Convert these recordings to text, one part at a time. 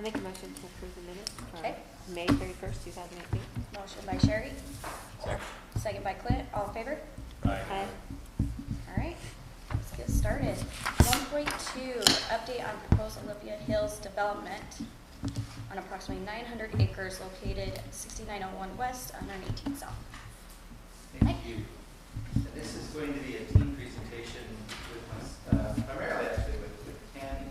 I'll make a motion to approve the minutes Okay. for May 31st, 2018. Motion by Sherry, Second. second by Clint. All in favor? Aye. All right, let's get started. 1.2, update on proposed Olympia Hills development on approximately 900 acres located 6901 West, 118 South. Thank you. And this is going to be a team presentation with us, primarily actually with Tammy.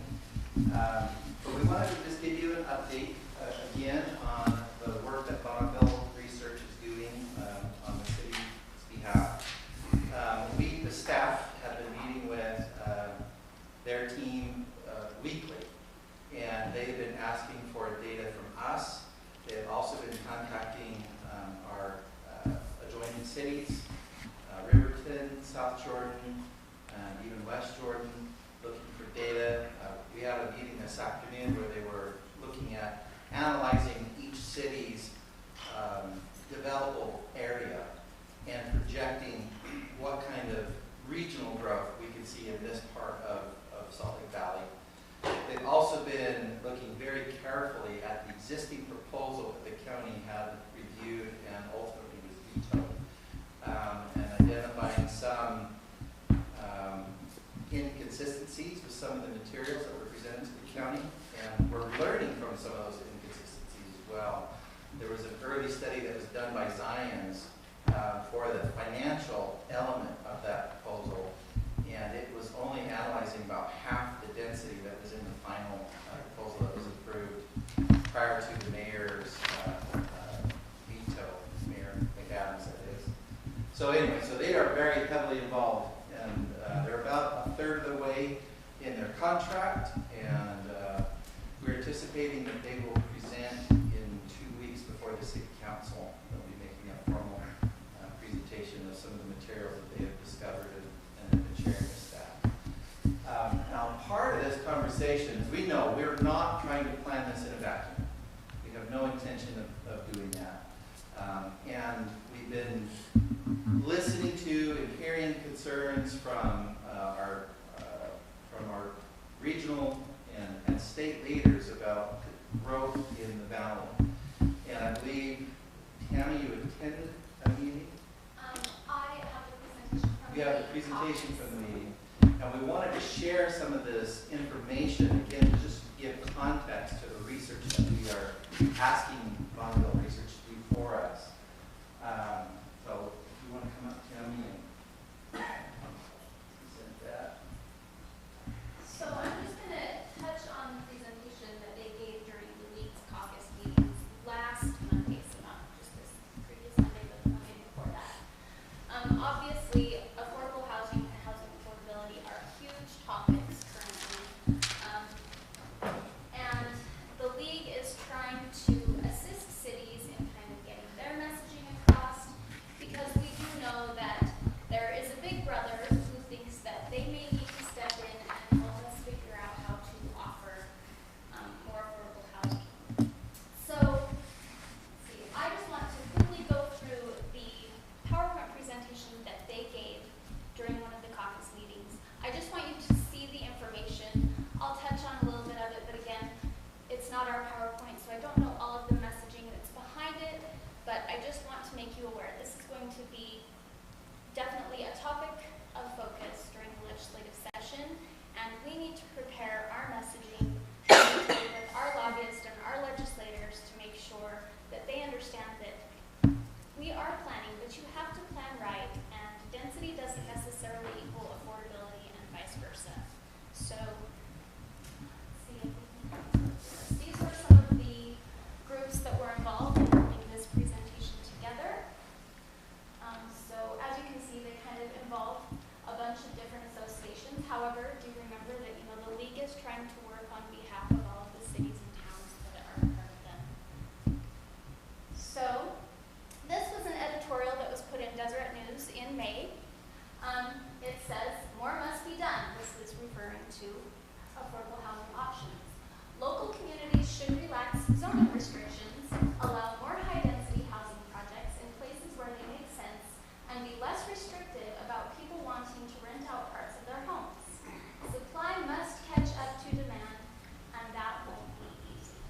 But we wanted to just give you an update again on the work that Bonneville Research is doing on the city's behalf. We, the staff, have been meeting with their team weekly, and they've been asking for data from us. They've also been contacting our adjoining cities, Riverton, South Jordan, and even West Jordan, looking for data. We had a meeting this afternoon where they were looking at analyzing each city's developable area and projecting what kind of regional growth we could see in this part of Salt Lake Valley. They've also been looking very carefully at the existing proposal that the county had reviewed and ultimately was vetoed, and identifying some inconsistencies with some of the materials that were presented to the county, and we're learning from some of those inconsistencies as well. There was an early study that was done by Zions for the financial element of that proposal, and it was only analyzing about half the density that was in the final proposal that was approved prior to the mayor's veto, Mayor McAdams, that is. So anyway, so they are very heavily involved, and they're about a third of the way in their contract, and we're anticipating that they will present in 2 weeks before the city council. They'll be making a formal presentation of some of the materials that they have discovered and have been sharing with staff. Now, part of this conversation, as we know, we're not trying to plan this in a vacuum. We have no intention of doing that. And we've been listening to and hearing concerns from our regional and state leaders about growth in the valley. And I believe, Tammy, you attended a meeting? I have the presentation from We have the presentation from the meeting. And we wanted to share some of this information, again, to just give context to the research that we are asking Bonneville Research to do for us. So if you want to come up, Tammy, and present that. So I'm just going to touch on the presentation that they gave during the league's caucus meetings last Monday, so not just this previous Monday, but the Monday before that. Obviously, affordable housing and housing affordability are huge topics currently. And the league is trying to assist cities in kind of getting their messaging across, because we do know that there is a big brother who thinks that they may need to step in and help us figure out how to offer more affordable housing. So, let's see, I just want to quickly go through the PowerPoint presentation that they gave during one of the caucus meetings. I just want you to see the information. I'll touch on a little bit of it, but again, it's not our PowerPoint, so I don't know all of the messaging that's behind it, but I just want to make you aware this is going to be definitely a topic of focus during the legislative session, and we need to prepare our messaging with our lobbyists and our legislators to make sure that they understand that we are planning, but you have to plan right, and density doesn't necessarily equal affordability and vice versa. So, these were some of the groups that were involved in putting this presentation together. So as you can see, they kind of involve a bunch of different associations. However, do remember that the league is trying to work on behalf of all of the cities and towns that are part of them. So this was an editorial that was put in Deseret News in May. It says, "More must be done." This is referring to affordable housing options. Local communities should relax zoning restrictions, allow more high-density housing projects in places where they make sense, and be less restrictive about people wanting to rent out parts of their homes. Supply must catch up to demand, and that won't be easy.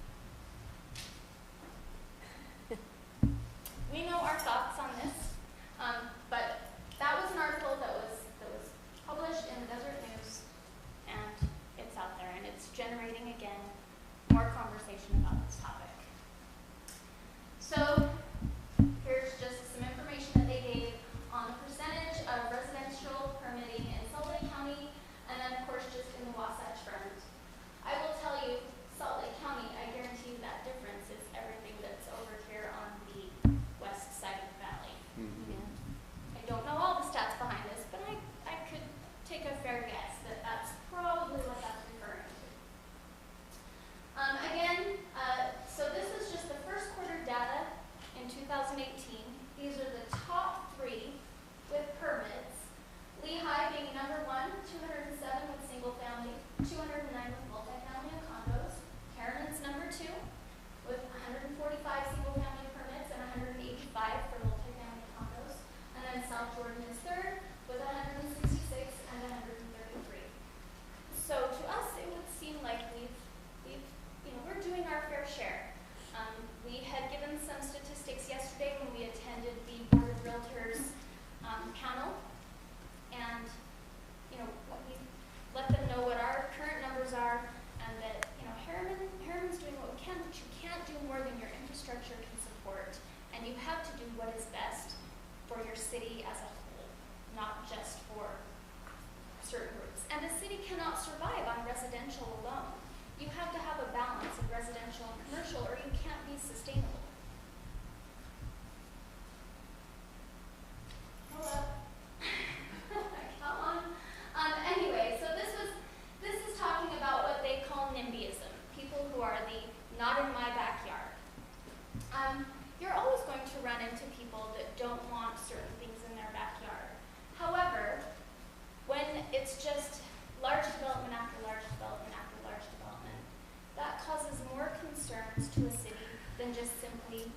concerns to a city than just simply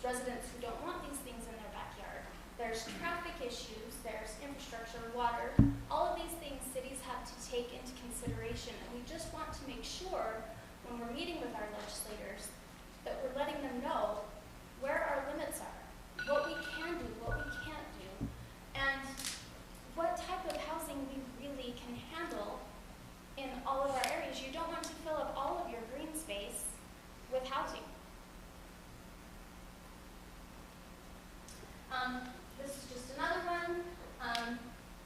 residents who don't want these things in their backyard. There's traffic issues, there's infrastructure, water, all of these things cities have to take into consideration, and we just want to make sure when we're meeting with our legislators that we're letting them know where our limits are, what we can do, what we can't do, and what type of housing we really can handle in all of our areas. You don't want to fill up all of your green space with housing. This is just another one.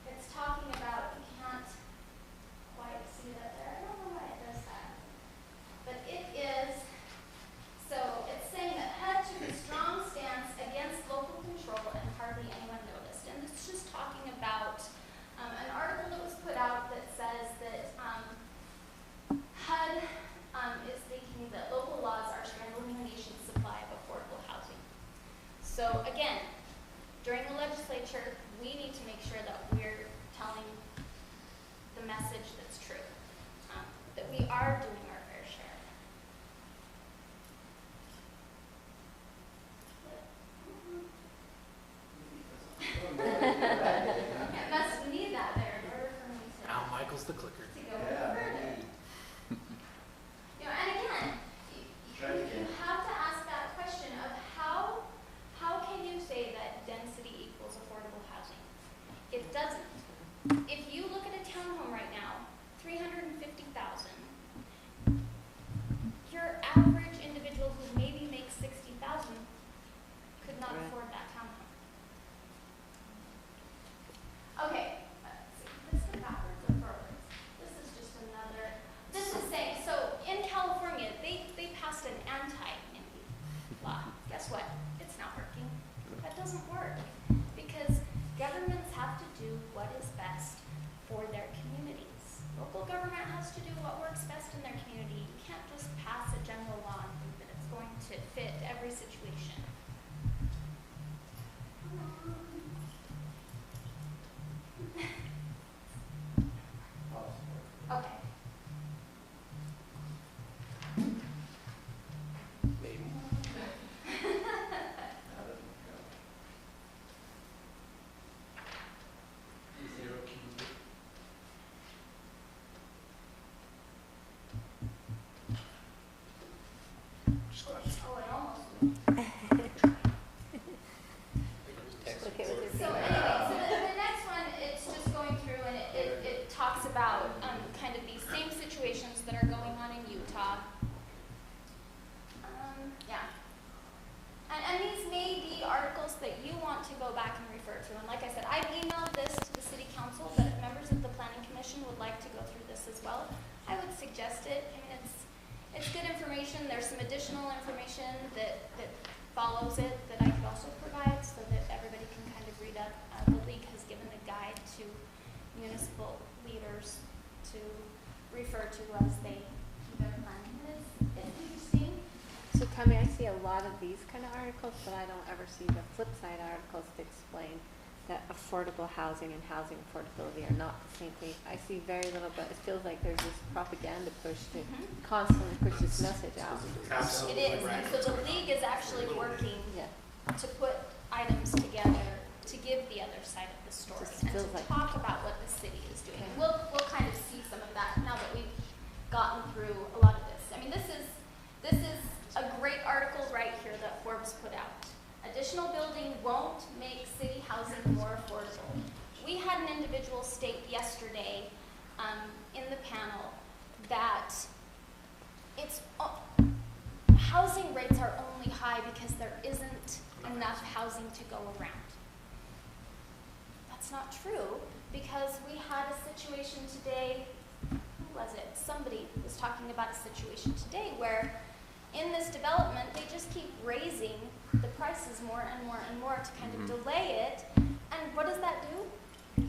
It's talking about, you can't quite see that there. I don't know why it does that. But it is, so it's saying that HUD took a strong stance against local control and hardly anyone noticed. And this is just talking about an article that was put out that says that HUD is thinking that local laws are strangling the nation's supply of affordable housing. So again, during the legislature, we need to make sure that we're telling the message that's true, that we are doing our fair share. It must need that there in order for me to. Al Michael's the clicker. To go further. You know, and again, you have to ask that question of how can you say that density equals affordable housing? It doesn't. If you look at a townhome right now, 350,000, your average individual who maybe makes 60,000 could not Right. afford that townhome. Okay, let's see. This is backwards or forwards. This is just another. This is saying, so in California, they passed an anti-NIMBY law. Guess what? It's not working. That doesn't work because governments have to do what is best for their communities. Local government has to do what works best in their community. You can't just pass a general law and think that it's going to fit every situation. Okay. Maybe. Zero cubic. Just glad it's Oh, it almost. Look at what they're So saying. anyway, so the next one, it's just going through and it talks about kind of these same situations that are going on in Utah. Yeah. And these may be articles that you want to go back and refer to. And like I said, I've emailed this to the city council, but if members of the planning commission would like to go through this as well, I would suggest it. I mean, it's good information. There's some additional information that follows it that I could also provide so that everybody can kind of read up. The league has given a guide to municipal leaders to refer to as they do their planning. And it's interesting. So Tommy, I see a lot of these kind of articles, but I don't ever see the flip side articles to explain that affordable housing and housing affordability are not the same thing. I see very little, but it feels like there's this propaganda push to constantly push this message out. It absolutely is. right. And so the league is actually working Yeah. to put items together to give the other side of the story Just and feels to like- talk about what the city is doing. Okay. We'll kind of see some of that now that we've gotten through a lot of this. I mean, this is a great article right here that Forbes put out. Additional building won't make city housing more affordable. We had an individual state yesterday in the panel that it's housing rates are only high because there isn't enough housing to go around. That's not true because we had a situation today, who was it? Somebody was talking about a situation today where in this development, they just keep raising the prices more and more and more to kind of delay it. And what does that do?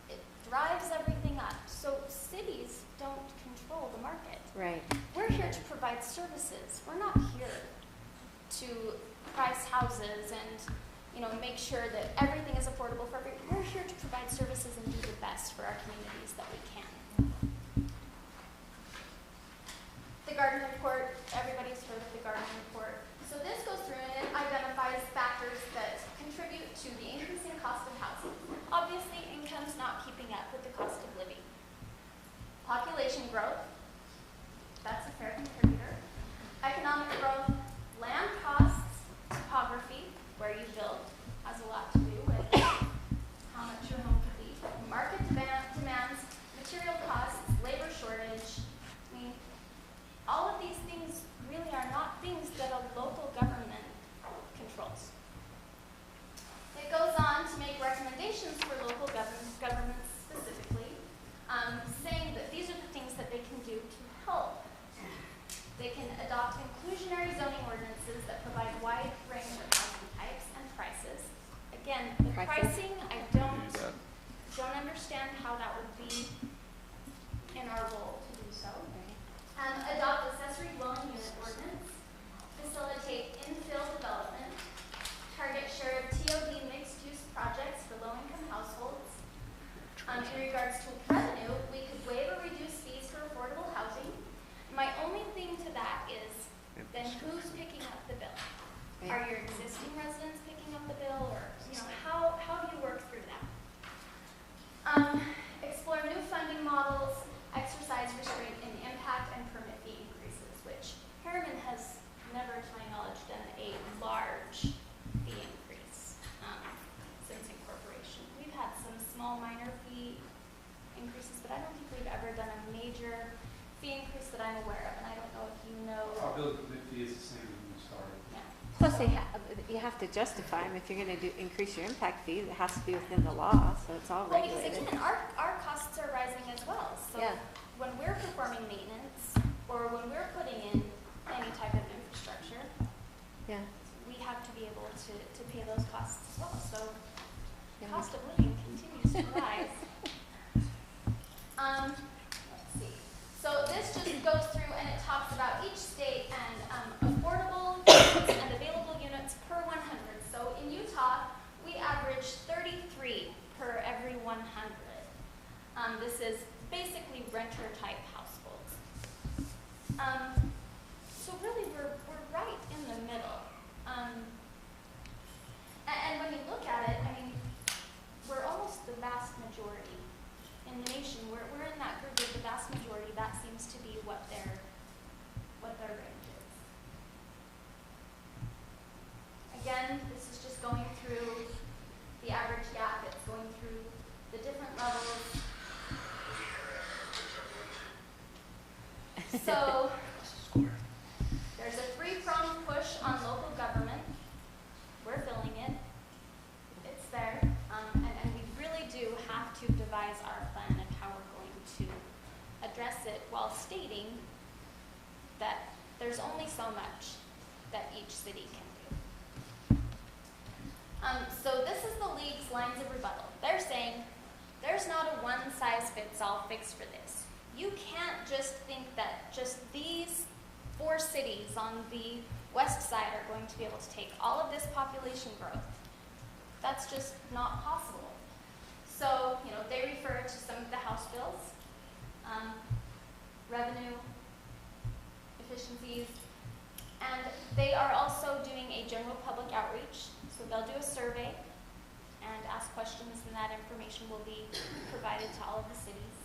It drives everything up. So cities don't control the market. Right. We're here to provide services. We're not here to price houses and, you know, make sure that everything is affordable for everyone. We're here to provide services and do the best for our communities that we can. The garden report, everybody's heard of the garden facilitate infill development, target share of TOD mixed-use projects for low-income households. In regards to revenue, we could waive or reduce fees for affordable housing. My only thing to that is, then who's picking up the bill? Are your existing residents picking up the bill, or, you know, how do you work through that? Explore new funding models, exercise restraint in impact and permit fee increases, which Harriman has never, to my knowledge, done a large fee increase since incorporation. We've had some small minor fee increases, but I don't think we've ever done a major fee increase that I'm aware of, and I don't know if you know. Our building fee is the same when we started. Yeah. Plus, you have to justify them. If you're going to increase your impact fee, it has to be within the law, so it's all Well, because regulated. again, our costs are rising as well. So Yeah. when we're performing maintenance or when we're putting in any type of infrastructure, Yeah. we have to be able to pay those costs as well. So Yeah. cost of living continues to rise. Let's see. So this just goes through and it talks about each state and affordable units and available units per 100. So in Utah, we average 33 per every 100. This is basically renter-type households. So really, we're right in the middle. And when you look at it, I mean, we're almost the vast majority in the nation. We're in that group of the vast majority. That seems to be what their range is. Again, this is just going through the average gap. It's going through the different levels. So there's a three-pronged push on local government. We're filling it. It's there. And we really do have to devise our plan of how we're going to address it while stating that there's only so much that each city can do. So this is the league's lines of rebuttal. They're saying there's not a one-size-fits-all fix for this. You can't just think that just these 4 cities on the west side are going to be able to take all of this population growth. That's just not possible. So, you know, they refer to some of the House bills, revenue, efficiencies, and they are also doing a general public outreach. So they'll do a survey and ask questions, and that information will be provided to all of the cities.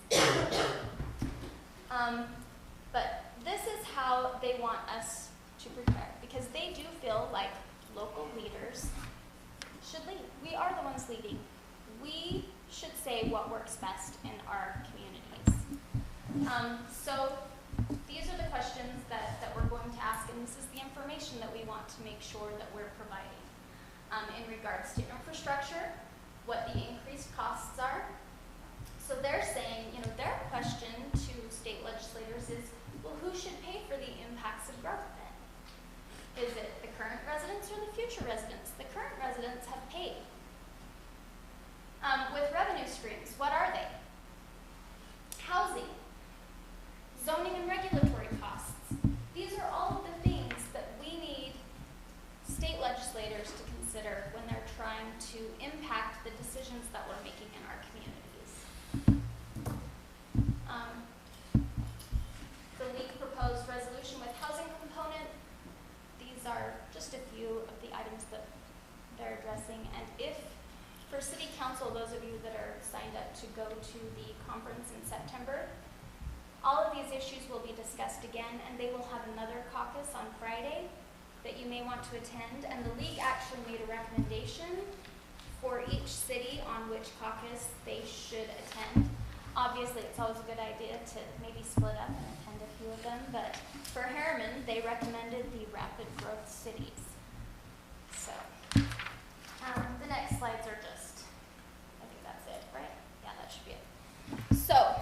But this is how they want us to prepare, because they do feel like local leaders should lead. We are the ones leading. We should say what works best in our communities. So these are the questions that we're going to ask, and this is the information that we want to make sure that we're providing. In regards to infrastructure, what the increased costs are. So they're saying, you know, their question to state legislators is, well, who should pay for the impacts of growth then? Is it the current residents or the future residents? The current residents have paid. With revenue streams, what are they? Housing, zoning and regulatory costs. These are all of the things that we need state legislators to consider when they're trying to impact the decisions that we're making in our communities. The league proposed resolution with housing component. These are just a few of the items that they're addressing. And if, for city council, those of you that are signed up to go to the conference in September, all of these issues will be discussed again, and they will have another caucus on Friday that you may want to attend. And the league actually made a recommendation for each city on which caucus they should attend. Obviously, it's always a good idea to maybe split up and attend a few of them, but for Harriman, they recommended the rapid growth cities. So, the next slides are just, I think that's it, right? Yeah, that should be it. So,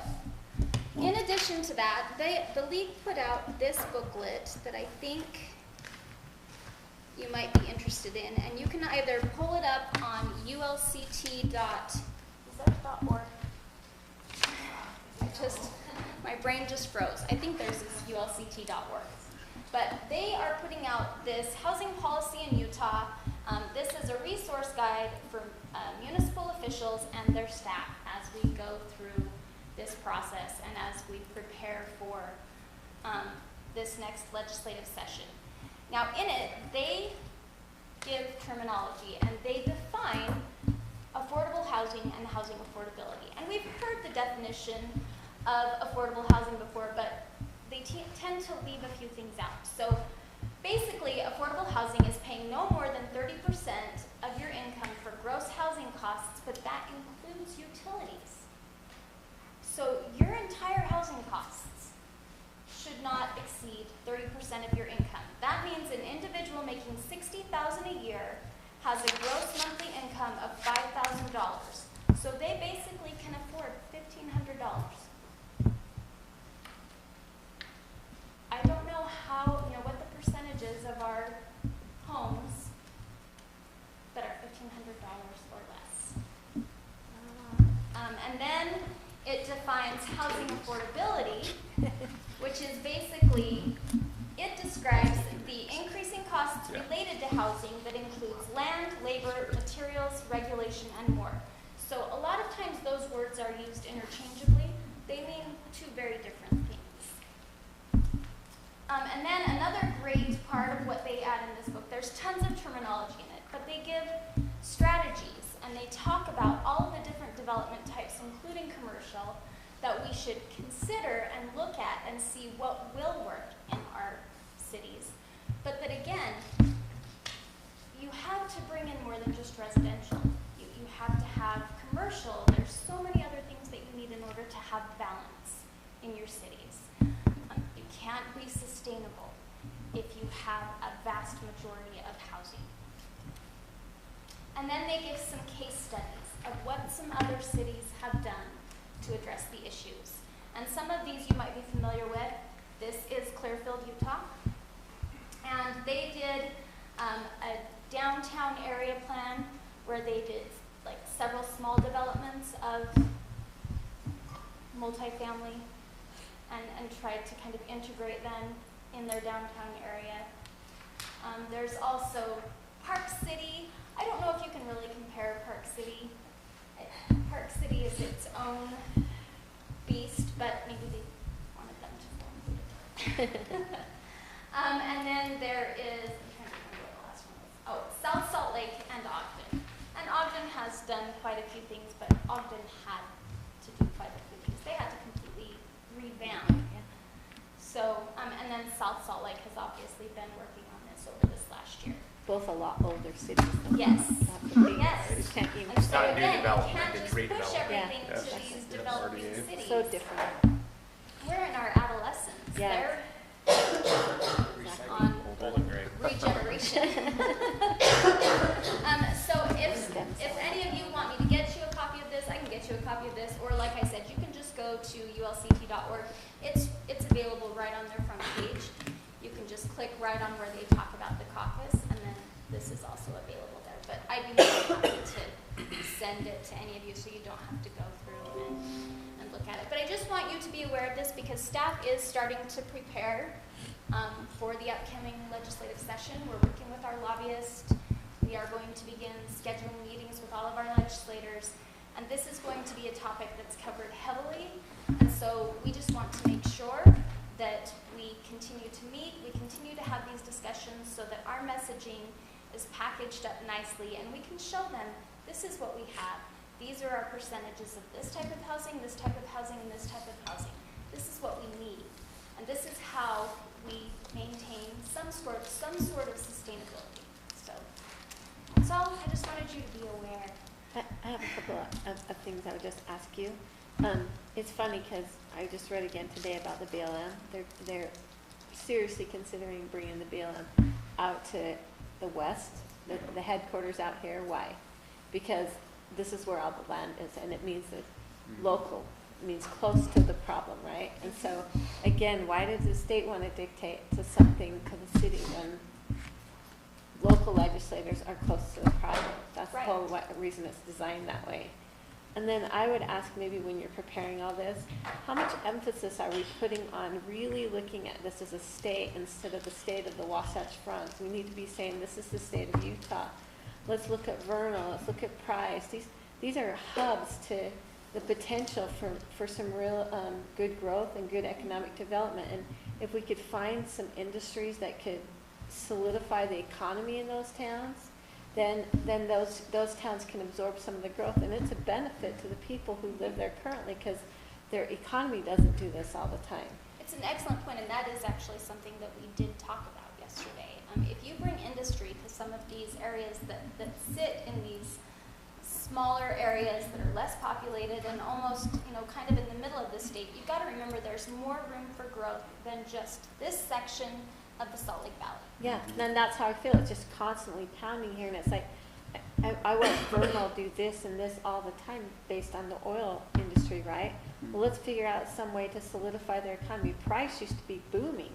in addition to that, the league put out this booklet that I think you might be interested in, and you can either pull it up on ulct.org. My brain just froze. I think theirs is ulct.org. but they are putting out this housing policy in Utah. This is a resource guide for municipal officials and their staff as we go through this process and as we prepare for this next legislative session. Now, in it, they give terminology and they define affordable housing and housing affordability. And we've heard the definition of affordable housing before, but they tend to leave a few things out. So basically, affordable housing is paying no more than 30% of your income for gross housing costs, but that includes utilities. So your entire housing costs should not exceed 30% of your income. That means an individual making $60,000 a year has a gross monthly income of $5,000. So they basically can afford $1,500. I don't know how, what the percentages of our homes that are $1,500 or less. And then it defines housing affordability, which is basically, it describes the increasing costs related to housing that includes land, labor, materials, regulation, and more. So a lot of times those words are used interchangeably. They mean two very different things. And then another great part of what they add in this book, there's tons of terminology in it, but they give strategies and they talk about all of the different development types, including commercial, that we should consider and look at and see what will work in our cities. But that again, you have to bring in more than just residential. You have to have commercial. There's so many other things that you need in order to have balance in your cities. You can't be sustainable if you have a vast majority of housing. And then they give some case studies of what some other cities have done to address the issues. And some of these you might be familiar with. This is Clearfield, Utah. And they did a downtown area plan where they did like several small developments of multifamily and tried to kind of integrate them in their downtown area. There's also Park City. I don't know if you can really compare Park City. Park City is its own beast, but maybe they wanted them to form. And then there is, I'm trying to remember what the last one was. Oh, South Salt Lake and Ogden. And Ogden has done quite a few things, but Ogden had to do quite a few things. They had to completely revamp. So, and then South Salt Lake has obviously been working on this over this last year. Both a lot older cities. Yes. That's the thing. Yes. You can't even And so not a new again, development, you can't it's just push redevelopment. everything Yeah. to Yeah. these Yeah. developing RDA. cities. so different. We're in our adolescence. Yeah. They're Recycling. on Bowling green. regeneration. So if any of you want me to get you a copy of this, I can get you a copy of this. Or like I said, you can just go to ulct.org. It's available right on their front page. You can just click right on where they talk about the caucus, and then this is also available there. But I'd be more than happy to send it to any of you so you don't have to go through and look at it. But I just want you to be aware of this because staff is starting to prepare for the upcoming legislative session. We're working with our lobbyists. We are going to begin scheduling meetings with all of our legislators. And this is going to be a topic that's covered heavily. And so we just want to make sure that we continue to meet, we continue to have these discussions so that our messaging is packaged up nicely and we can show them this is what we have. These are our percentages of this type of housing, this type of housing, and this type of housing. This is what we need. And this is how we maintain some sort of sustainability. So that's all. I just wanted you to be aware. I have a couple of things I would just ask you. It's funny because I just read again today about the BLM. They're seriously considering bringing the BLM out to the west, the headquarters out here. Why? Because this is where all the land is, and it means that local means close to the problem, right? And so, again, why does the state want to dictate to something to the city when local legislators are close to the problem? That's Right. the whole reason it's designed that way. And then I would ask, maybe when you're preparing all this, how much emphasis are we putting on really looking at this as a state instead of the state of the Wasatch Front? We need to be saying, this is the state of Utah. Let's look at Vernal, let's look at Price. These are hubs to the potential for some real good growth and good economic development. And if we could find some industries that could solidify the economy in those towns, then those towns can absorb some of the growth, and it's a benefit to the people who live there currently, because their economy doesn't do this all the time. It's an excellent point, and that is actually something that we did talk about yesterday. If you bring industry to some of these areas that sit in these smaller areas that are less populated and almost, kind of in the middle of the state, you've got to remember there's more room for growth than just this section of the Salt Lake Valley. Yeah, and that's how I feel. It's just constantly pounding here, and it's like, I watch Vernal do this and this all the time based on the oil industry, right? Well, let's figure out some way to solidify their economy. Price used to be booming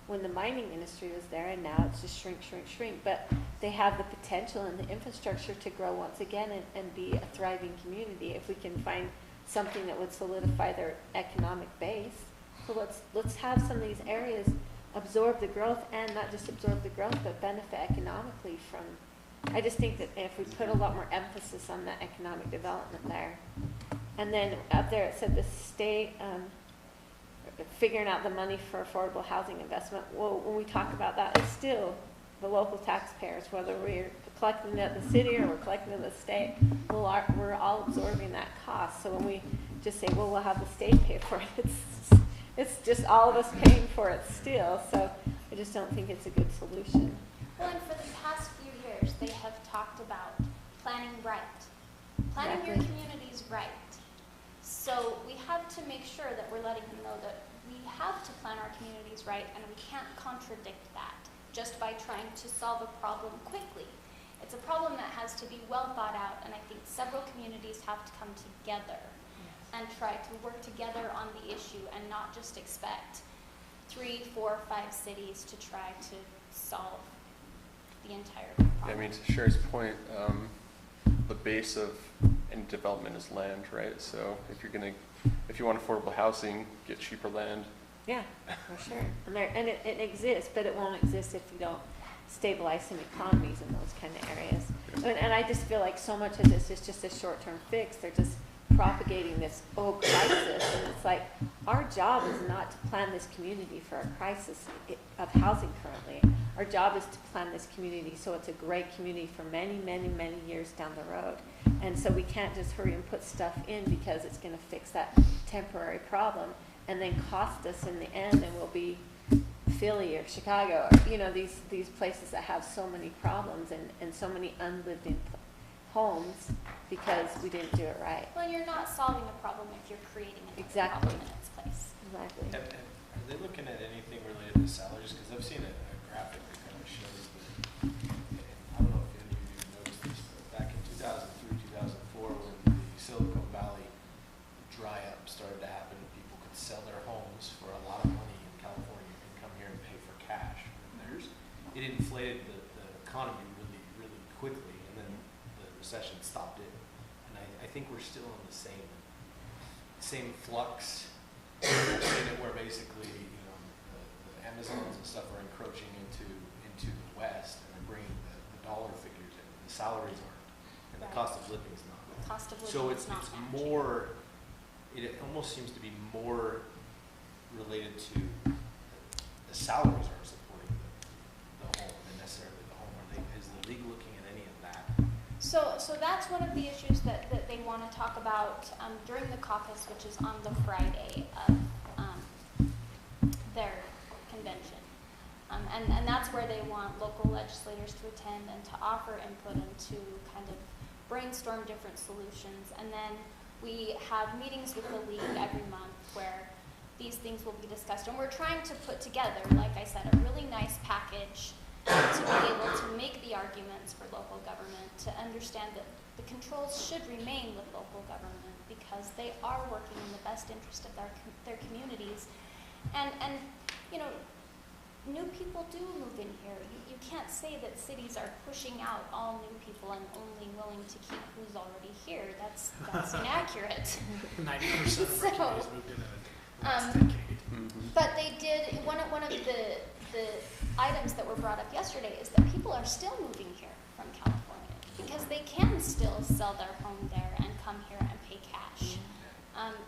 when the mining industry was there, and now it's just shrink, shrink, shrink. But they have the potential and the infrastructure to grow once again and be a thriving community if we can find something that would solidify their economic base. So let's have some of these areas absorb the growth, and not just absorb the growth, but benefit economically from. I just think that if we put a lot more emphasis on that economic development there. And then up there it said the state figuring out the money for affordable housing investment. Well, when we talk about that, it's still the local taxpayers, whether we're collecting it at the city or we're collecting it at the state, we're all absorbing that cost. So when we just say, well, we'll have the state pay for it, it's just all of us paying for it still. So I just don't think it's a good solution. Well, and for the past few years, they have talked about planning right. Planning your Exactly. communities right. So we have to make sure that we're letting them know that we have to plan our communities right, and we can't contradict that just by trying to solve a problem quickly. It's a problem that has to be well thought out, and I think several communities have to come together and try to work together on the issue, and not just expect 3, 4, 5 cities to try to solve the entire problem. I mean, to Sherry's point, the base of any development is land, right? So if you want affordable housing, get cheaper land. Yeah, for sure. And it exists, but it won't exist if you don't stabilize some economies in those kind of areas. And I just feel like so much of this is just a short-term fix. They're just propagating this crisis, and it's like, our job is not to plan this community for a crisis of housing currently. Our job is to plan this community so it's a great community for many, many, many years down the road. And so we can't just hurry and put stuff in because it's going to fix that temporary problem and then cost us in the end, and we'll be Philly or Chicago or, these places that have so many problems and so many unlived in homes because we didn't do it right. Well, you're not solving a problem if you're creating a Exactly. problem in its place. Exactly. Are they looking at anything related to salaries? Because I've seen a graphic that kind of shows that, I don't know if any of you noticed this, but back in 2003, 2004, when the Silicon Valley dry up started to happen, people could sell their homes for a lot of money in California and come here and pay for cash. And it inflated the economy really, really quickly, and then the recession stopped it. And I think we're still in the same flux where basically, the Amazons and stuff are encroaching into the West, and they're bringing the dollar figures in. The salaries aren't, and the Right. cost of living is not. The cost of living So is not matching. more, it almost seems to be more related to the salaries are supporting the home than necessarily the home. Is the league looking at any of that? So that's one of the issues that they want to talk about during the caucus, which is on the Friday of their convention. And that's where they want local legislators to attend and to offer input and to kind of brainstorm different solutions. And then we have meetings with the league every month where these things will be discussed. And we're trying to put together, like I said, a really nice package to be able to make the arguments for local government, to understand that the controls should remain with local government because they are working in the best interest of their communities. And new people do move in here. You can't say that cities are pushing out all new people and only willing to keep who's already here. That's inaccurate. 90% of So, our communities moved in the last um, decade. But they did, one of the items that were brought up yesterday is that people are still moving here from California because they can still sell their home there and come here and pay cash.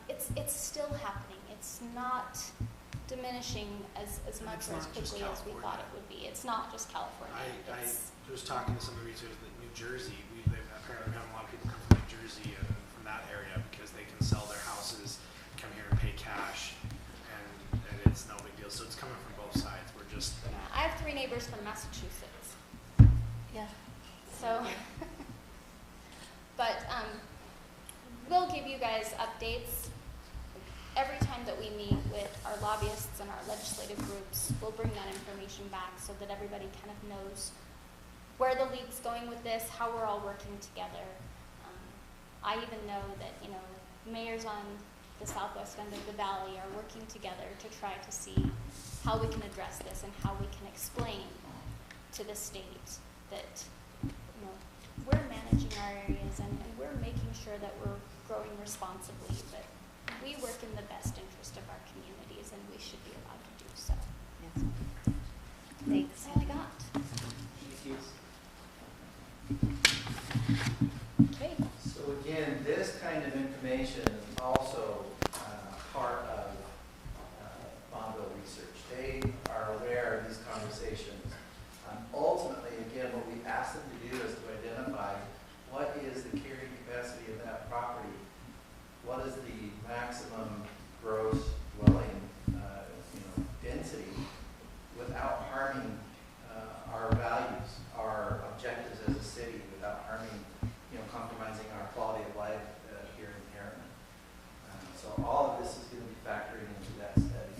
It's still happening. It's not diminishing as And much it's or as not just quickly as we thought California. it would be. It's not just California. I It's, was talking to some of the researchers that New Jersey, they've apparently had a lot of people come from New Jersey and from that area because they can sell their houses, come here and pay cash, and it's no big deal. So it's coming from both sides. We're just, I have 3 neighbors from Massachusetts. Yeah. So, but we'll give you guys updates every time that we meet with our lobbyists and our legislative groups. We'll bring that information back so that everybody kind of knows where the league's going with this, how we're all working together. I even know that, you know, mayors on the southwest end of the valley are working together to try to see how we can address this and how we can explain to the state that, you know, we're managing our areas and we're making sure that we're growing responsibly, but we work in the best interest of our communities and we should be allowed to do so. Yes. Thanks. That's all I got. Okay. So again, this kind of information is also part of Bonneville Research. They are aware of these conversations. Ultimately, again, what we ask them to do is to identify what is the carrying capacity of that property, what is the maximum gross dwelling density without harming our values, our objectives as a city, without harming, compromising our quality of life here in Harriman. So all of this is going to be factoring into that study.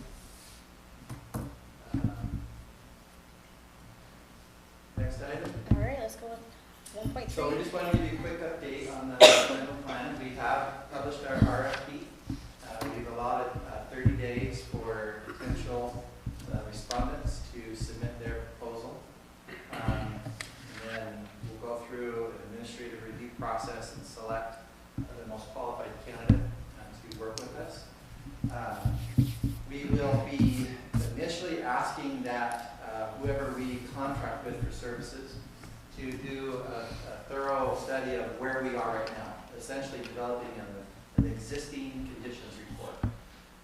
Next item. All right, let's go with 1.3. So we just want to give you a quick update on the general plan. We have published our RFP. We've allotted 30 days for potential respondents to submit their proposal. And then we'll go through an administrative review process and select the most qualified candidate to work with us. We will be initially asking that whoever we contract with for services to do a thorough study of where we are right now, essentially developing an existing conditions report.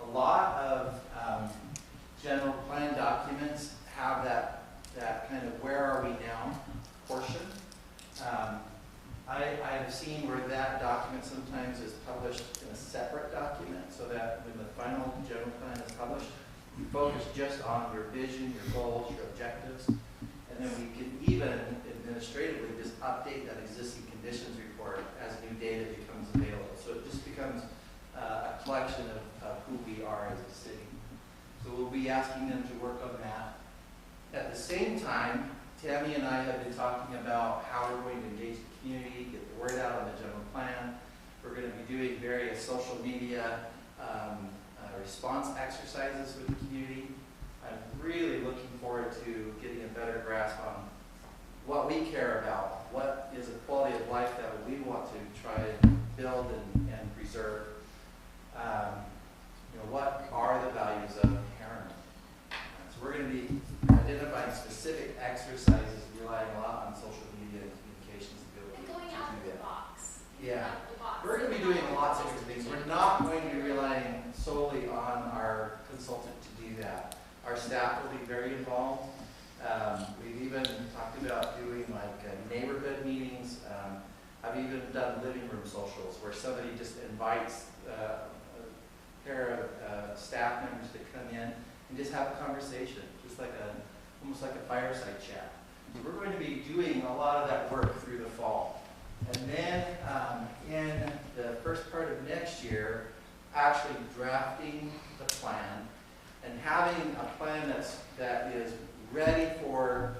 A lot of general plan documents have that kind of where are we now portion. I have seen where that document sometimes is published in a separate document so that when the final general plan is published, you focus just on your vision, your goals, your objectives, and then we can even administratively just update that existing conditions report as new data becomes available. So it just becomes a collection of who we are as a city. So we'll be asking them to work on that. At the same time, Tammy and I have been talking about how we're going to engage the community, get the word out on the general plan. We're going to be doing various social media response exercises with the community. I'm really looking forward to getting a better grasp on what we care about, what is a quality of life that we want to try and build and preserve. What are the values of Harriman? So we're going to be identifying specific exercises, relying a lot on social media and communications to be able to And going do out of the that. box. Yeah. Out of the box. We're going to be doing lots of different things. We're not going to be relying solely on our consultant to do that. Our staff will be very involved. We've even talked about doing like neighborhood meetings. I've even done living room socials where somebody just invites a pair of staff members to come in and just have a conversation, just like almost like a fireside chat. So we're going to be doing a lot of that work through the fall. And then in the first part of next year, actually drafting the plan and having a plan that is ready for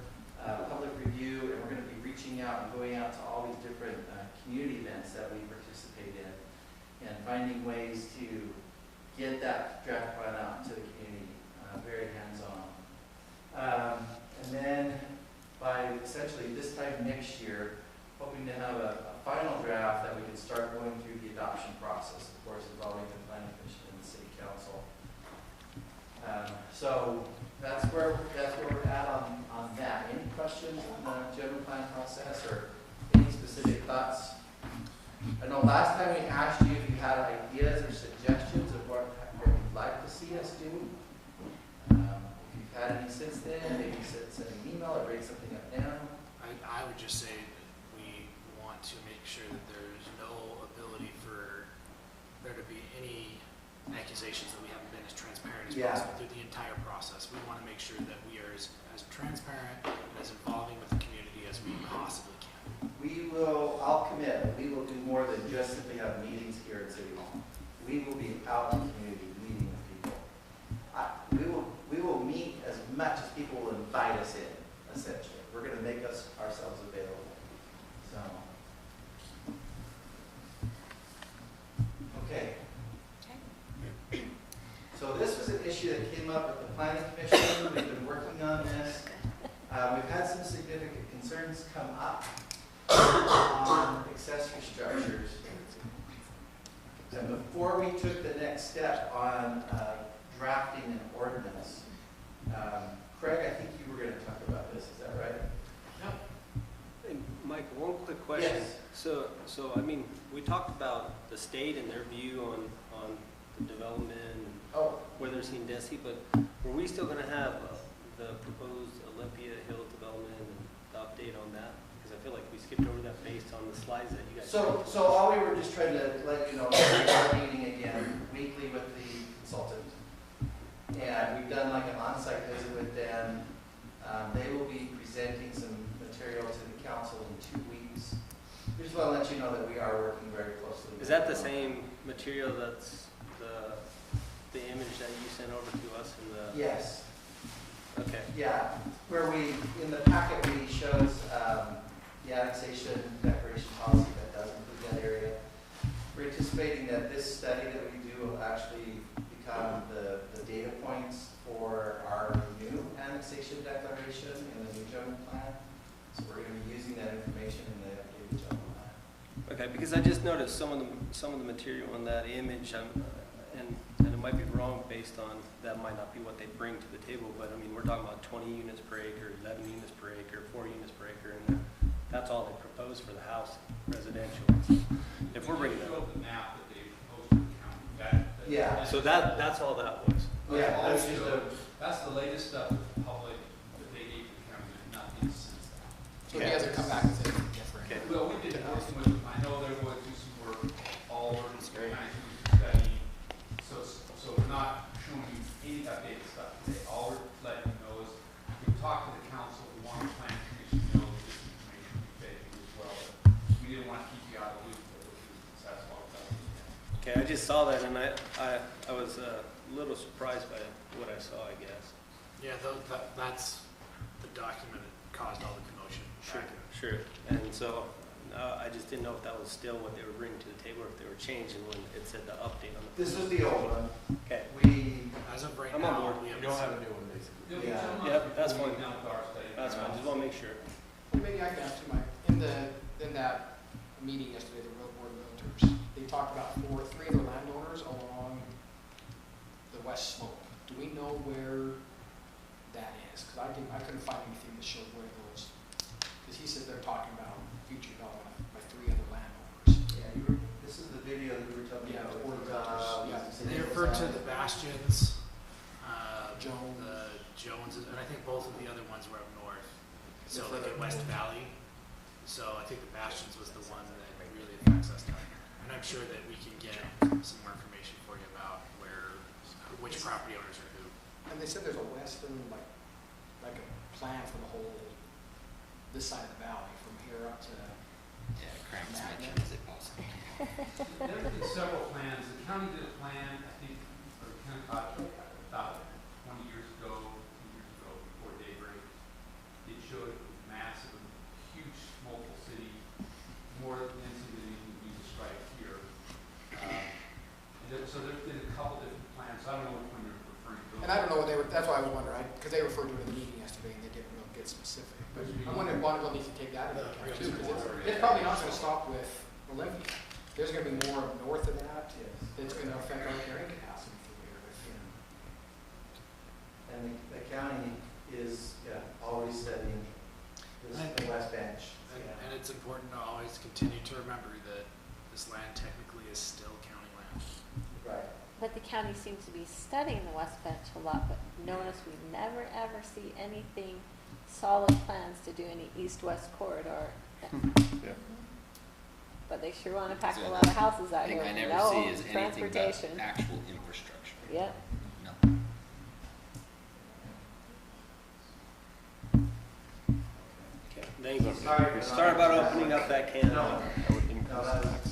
public review, and we're going to be reaching out and going out to all these different community events that we participate in and finding ways to get that draft plan out to the community very hands-on. And then by essentially this time next year, hoping to have a final draft that we can start going through the adoption process, of course, involving the planning commission and the city council. So that's where we're at on that. Any questions on the general plan process or any specific thoughts? I know last time we asked you if you had ideas or suggestions of what you'd like to see us do. If you've had any since then, maybe send an email or break something up now. I would just say we want to make sure that there's no ability for there to be any accusations that we haven't been as transparent as Yeah. possible through the entire process. We want to make sure that we are as transparent and as involving with the community as we possibly can. I'll commit, we will do more than just simply have meetings here at City Hall. We will be out in the community, meeting with people. We will meet as much as people will invite us in, essentially. We're going to make ourselves available. So, okay. So this was an issue that came up at the Planning Commission. We've been working on this. We've had some significant concerns come up on accessory structures. And before we took the next step on drafting an ordinance, Craig, I think you were going to talk about this. Is that right? Hey, Mike, one quick question. Yes. So I mean, we talked about the state and their view on the development and Oh, where they're seeing density, but were we still going to have the proposed Olympia Hills development and the update on that? Because I feel like we skipped over that based on the slides that you guys. so all we were just trying to let you know, we're meeting again weekly with the consultant. And we've done like an on-site visit with them. They will be presenting some material to the council in 2 weeks. We just want to let you know that we are working very closely with Is that the them. same material that's the image that you sent over to us in the? Yes. Okay. Yeah, where in the packet, we shows the annexation declaration policy that does include that area. We're anticipating that this study that we do will actually become the data points for our new annexation declaration in the new general plan. So we're going to be using that information in the updated general plan. Okay, because I just noticed some of the material on that image, and it might be wrong based on that might not be what they bring to the table, but I mean, we're talking about 20 units per acre, 11 units per acre, 4 units per acre, and that's all they propose for the house residential. If we're bringing that up. The map that they proposed to the county, Yeah. So that's all that was. Yeah, That's that's just a, that's the latest stuff that the public, that they gave to the county, nothing since that. So you guys have come back with anything different? Okay. Well, we did work with them, I know they're going to do some work, all over the kind of study. So we're not showing you any updated stuff today. All we're letting you know is we talked to the council, we want the planning commission to know this information we fed you as well. But we didn't want to keep you out of the loop, but that's why we're telling you. Okay, I just saw that, and I was a little surprised by what I saw, I guess. Yeah, that's the document that caused all the commotion. Sure. And so I just didn't know if that was still what they were bringing to the table, or if they were changing when it said the update on the. this was the old one. Okay. As of right I'm on now, board. we We haven't don't have seen- a new one, basically. It'll be Yeah. 2 months Yep, that's before we fine. get down to our study. That's fine. Just want to make sure. Well, maybe I can ask you, Mike, in that meeting yesterday, the Real Board of Realtors, they talked about three other landowners along the west slope. Do we know where that is? Because I couldn't find anything that showed where those, because he said they're talking about future development by 3 other landowners. Yeah, this is the video that we were talking Yeah, about. the Board of Realtors, yeah. They refer to the Bastions, Jones. the Joneses, and I think both of the other ones were up north. So They're like in further West north. Valley. So I think the Bastions was the one that really affects us down here. And I'm sure that we can get some more information for you about which property owners are who. And they said there's a western, like a plan for the whole, this side of the valley, from here up to. Yeah, Craig's Magnet. mentioned, is it possible? There have been several plans. The county did a plan, I think, or county about 20 years ago, 2 years ago, before daybreak. It showed massive, huge multiple city, more density than even we described here. So there's been a couple different plans. So I don't know which one you're referring to. And I don't know what they were, that's why I was wondering, because they referred to it in the meeting yesterday. get specific. But I'm wondering if Bonneville needs to take that into account too, because it's probably not gonna stop with Olympia. There's gonna be more north of that that's gonna affect our carrying capacity through here. And the county is, already studying the West Bench. And it's important to always continue to remember that this land technically is still county land. Right. But the county seems to be studying the West Bench a lot, but notice we never ever see anything, solid plans to do any east-west corridor. Yeah. But they sure want to pack So a lot of houses out thing here. I never No see is anything about transportation. actual infrastructure. Yep. No. Okay, then you Sorry. start about opening up that can. No. That would increase No, that's, tax.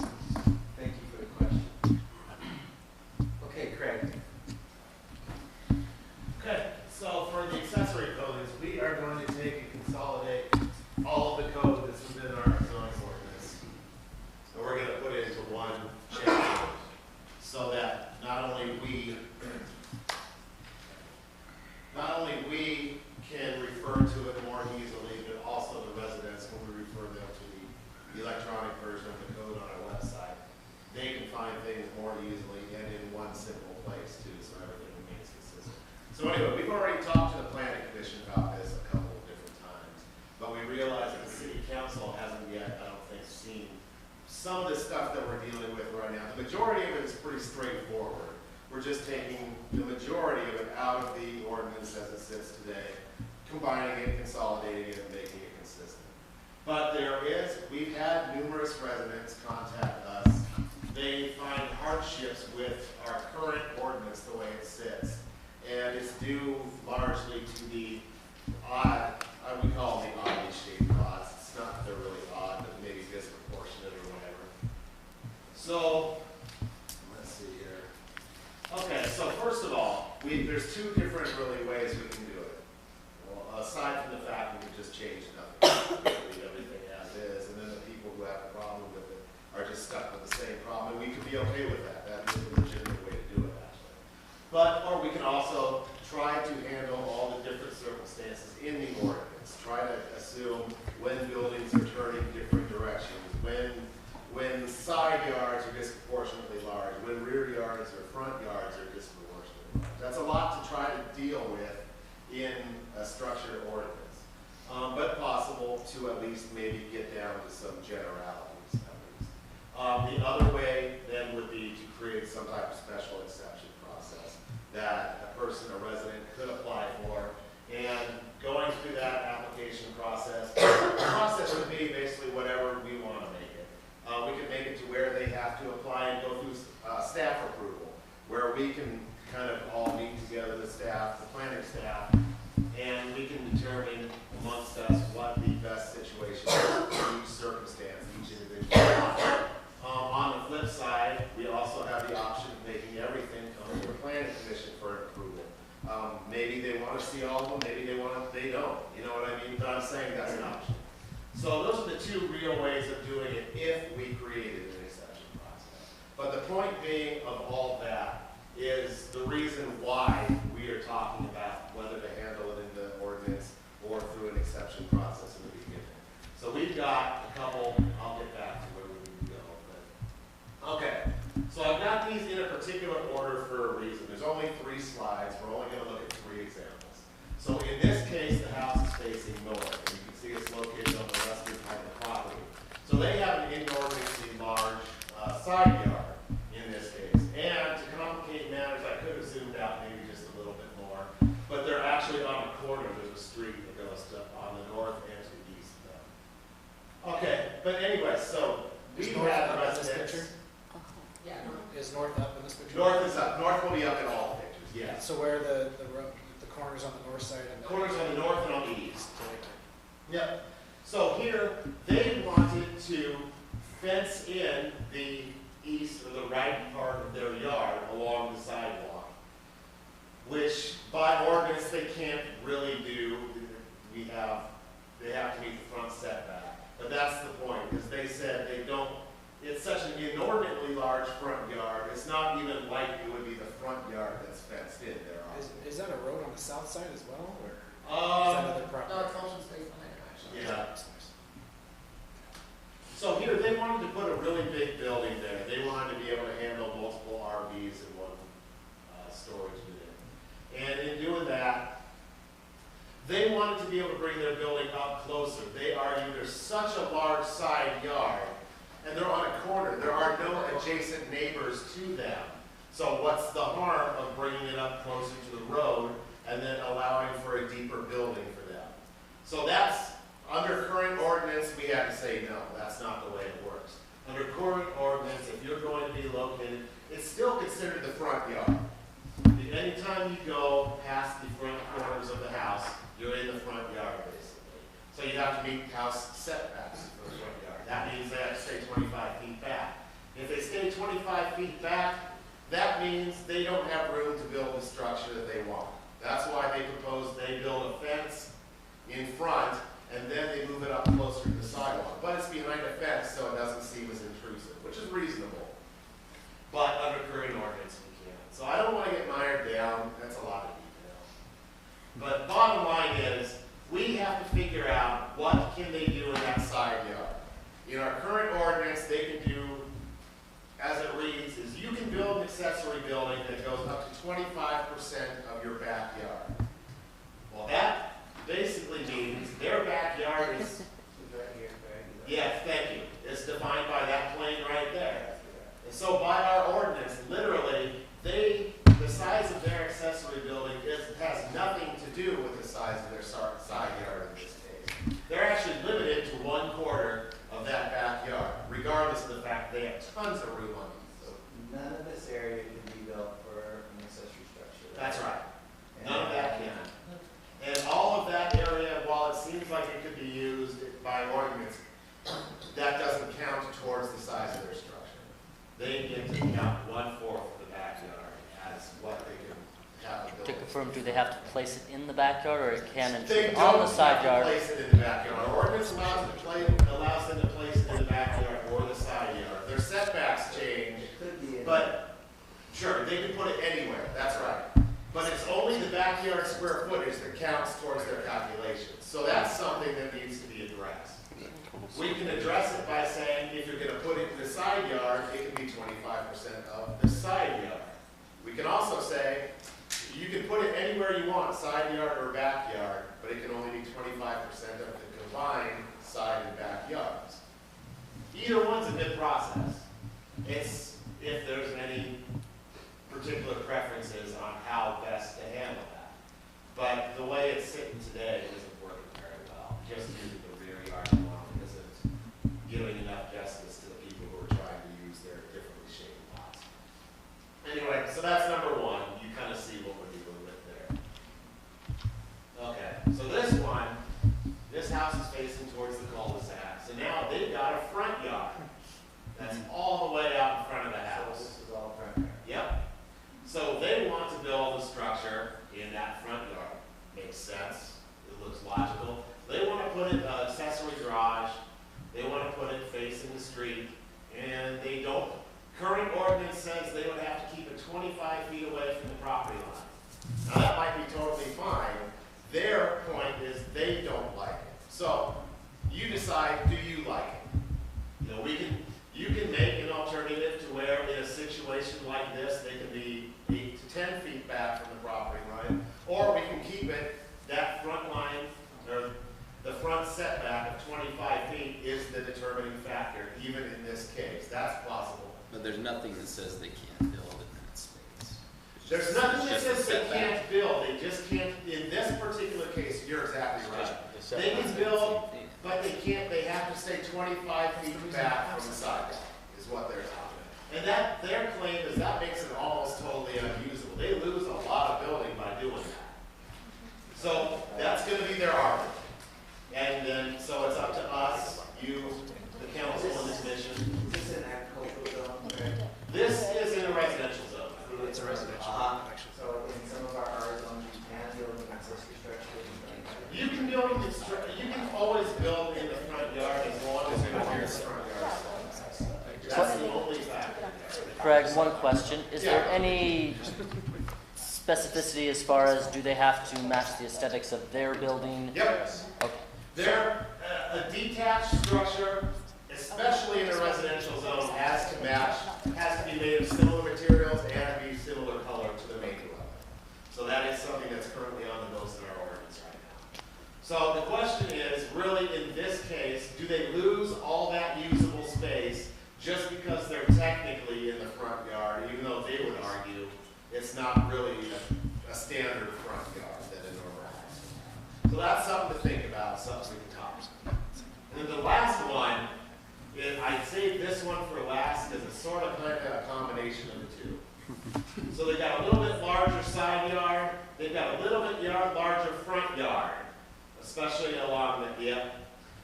thank you for the question. Okay, Craig. Okay, so for the accessory buildings, we are going to take and consolidate all of the code that's within our zoning ordinance. And we're gonna put it into one chapter, so that not only we can refer to it more easily, but also the residents, when we refer them to the electronic version of the code on our website, they can find things more easily and in one simple place too, so everything remains consistent. So anyway, we've already talked to the planning commission about this a couple of different times, but we realize that the city council hasn't yet, I don't think, seen some of the stuff that we're dealing with right now. The majority of it is pretty straightforward. We're just taking the majority of it out of the ordinance as it sits today, combining it, consolidating it, and making it consistent. But we've had numerous residents contact us. They find hardships with our current ordinance the way it sits. And it's due largely to the odd, we call them the oddly shaped lots. It's not that they're really odd, but maybe disproportionate or whatever. So, let's see here. Okay, so first of all, there's two different really ways we can do it. Well, aside from the fact we can just change nothing, leave everything as is, and then the people who have a problem with it are just stuck with the same problem, and we could be okay with that. That is a legitimate way to do it, actually. Or we can also try to handle all the different circumstances in the ordinance. Try to assume when buildings are turning different directions, when side yards are disproportionately large, when rear yards or front yards are disproportionately large. That's a lot to try to deal with in a structured ordinance, but possible to at least maybe get down to some generalities at least. The other way then would be to create some type of special exception process that a person, a resident, could apply for. And going through that application process, the process would be basically whatever we want to make it. We can make it to where they have to apply and go through staff approval, where we can kind of all meet together, the staff, the planning staff, and we can determine amongst us what the best situation is for each circumstance, each individual lot. On the flip side, we also have the option of making everything come to the planning commission for approval. Maybe they want to see all of them, maybe they don't. You know what I mean? But I'm saying that's an option. So those are the two real ways of doing it if we created an exception process. But the point being of all that is the reason why we are talking about whether to handle it in the ordinance or through an exception process in the beginning. So we've got a couple, I'll get back to where we need to go. But, okay, so I've got these in a particular order for a reason. There's only 3 slides. We're only going to look at 3 examples. So in this case, the house is facing north. And you can see it's located on the western side of the property. So they have an inordinately large side yard in this case. And to complicate matters, I could have zoomed out maybe just a little bit more. But they're actually on a corner. There's a street that goes on the north and to the east of them. Okay, but anyway, so we have residents. Yeah. Is north up in this picture? North is up. North will be up in all pictures, yes. So where the corners on the north side and the Corners on the north and on the east. Yep. So here, they wanted to fence in the east or the right part of their yard along the sidewalk, which by ordinance they can't really do. They have to meet the front setback. But that's the point, because they said they don't, it's such an inordinately large front yard, it's not even like it would be the front yard that's fenced in there. Is that a road on the south side as well, or? other property? No, it's Ocean State Land, actually. Yeah. So here, they wanted to put a really big building there. They wanted to be able to handle multiple RVs in one storage unit. And in doing that, they wanted to be able to bring their building up closer. They argue there's such a large side yard, and they're on a corner. There are no adjacent neighbors to them. So what's the harm of bringing it up closer to the road and then allowing for a deeper building for them? So that's, under current ordinance, we had to say, no, that's not the way it works. Under current ordinance, if you're going to be located, it's still considered the front yard. Anytime you go past the front corners of the house, you're in the front yard, basically. So you have to meet house setbacks for the front yard. That means they have to stay 25 feet back. If they stay 25 feet back, that means they don't have room to build the structure that they want. That's why they propose they build a fence in front, and then they move it up closer to the sidewalk. But it's behind a fence, so it doesn't seem as intrusive, which is reasonable. But under current ordinance, we can't. So I don't want to get mired down. That's a lot of detail. But bottom line is, we have to figure out what can they do in that side yard. In our current ordinance, they can do, as it reads, is you can build an accessory building that goes up to 25% of your backyard. Well, that basically means their backyard is, yes, thank you. It's defined by that plane right there. And so by our ordinance, literally, the size of their accessory building has nothing to do with the size of their side yard in this case. They're actually limited to 1/4 of that backyard, regardless of the fact they have tons of room on it. So none of this area can be built for an accessory structure. That's right. None of that can. And all of that area, while it seems like it could be used by ordinance, that doesn't count towards the size of their structure. They get to count 1/4 of the backyard as what they can have a To building. confirm, do they have to place it in the backyard or it can They intrude don't on the side have to yard? place it in the backyard. Our ordinance allows them to place it in the backyard or the side yard. Their setbacks change, It could be in. but sure, they can put it anywhere, that's right. But it's only the backyard square footage that counts towards their calculations. So that's something that needs to be addressed. We can address it by saying if you're going to put it in the side yard, it can be 25% of the side yard. We can also say you can put it anywhere you want, side yard or backyard, but it can only be 25% of the combined side and back yards. Either one's a good process. It's if there's any particular preferences on how best to handle that. But the way it's sitting today isn't working very well, just using the rear yard alone isn't giving enough justice to the people who are trying to use their differently shaped lots. Anyway, so that's number one. You kind of see what we're dealing with there. Okay, so this house is facing towards the cul-de-sac. So now they've got a front yard that's all the way out in front of the So house. this is all front yard. Yep. So they want to build a structure in that front yard. Makes sense. It looks logical. They want to put an accessory garage. They want to put it facing the street. And they don't, current ordinance says they would have to keep it 25 feet away from the property line. Now that might be totally fine. Their point is they don't like it. So you decide, do you like it? You know, you can make an alternative to where in a situation like this, they can be 8 to 10 feet back from the property line, or we can keep it, that front line, or the front setback of 25 feet is the determining factor, even in this case. That's possible. But there's nothing that says they can't build in that space. There's nothing that says they can't build, they just can't, in this particular case, you're exactly right. They can build, but they have to stay 25 feet back from the sidewalk, is what they're talking. And that, their claim is that makes it almost totally unusable. They lose a lot of building by doing that. So that's gonna be their argument. And then, so it's up to us, you, the council, and the commission. Is this an agricultural zone? Right? This is in a residential zone. It's a residential, actually. So in some of our R zones, you can build an accessory structure. You can build, you can always build in the front yard as long as you're in the front yard. That's the only factor. Greg, one question. Is there Yeah. any specificity as far as do they have to match the aesthetics of their building? Yep. Okay. They're, a detached structure, especially in a residential zone, has to match, has to be made of similar materials and be similar color to the main dwelling. So that is something that's currently on the notes in our ordinance right now. So the question is, really in this case, do they lose all that usable space just because they're technically in the front yard, even though they would argue it's not really a standard front yard that a normal house would have. So that's something to think about, something we can talk about. And then the last one, is I saved this one for last because it's sort of kind of a combination of the two. So they've got a little bit larger side yard, they've got a little bit larger front yard, especially along the, yep.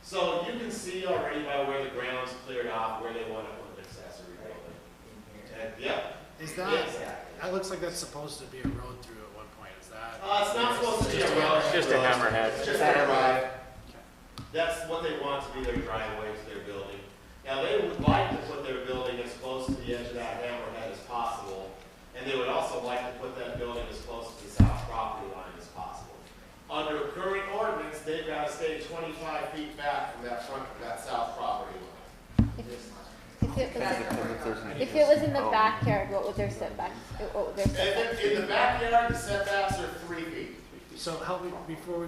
So you can see already by where the ground's cleared off, where they want to put an accessory building. And, yep. Is that, Exactly. that looks like that's supposed to be a road through at one point, is that? It's not supposed to be a road. It's just a hammerhead. It's just a drive. That's what they want to be their driveway to their building. Now, they would like to put their building as close to the edge of that hammerhead as possible, and they would also like to put that building as close to the south property line as possible. Under current ordinance, they've got to stay 25 feet back from that front, that south property line. If it was in the backyard, what would their setback, what would their setback? In the backyard, the setbacks are 3 feet. So help me, before we,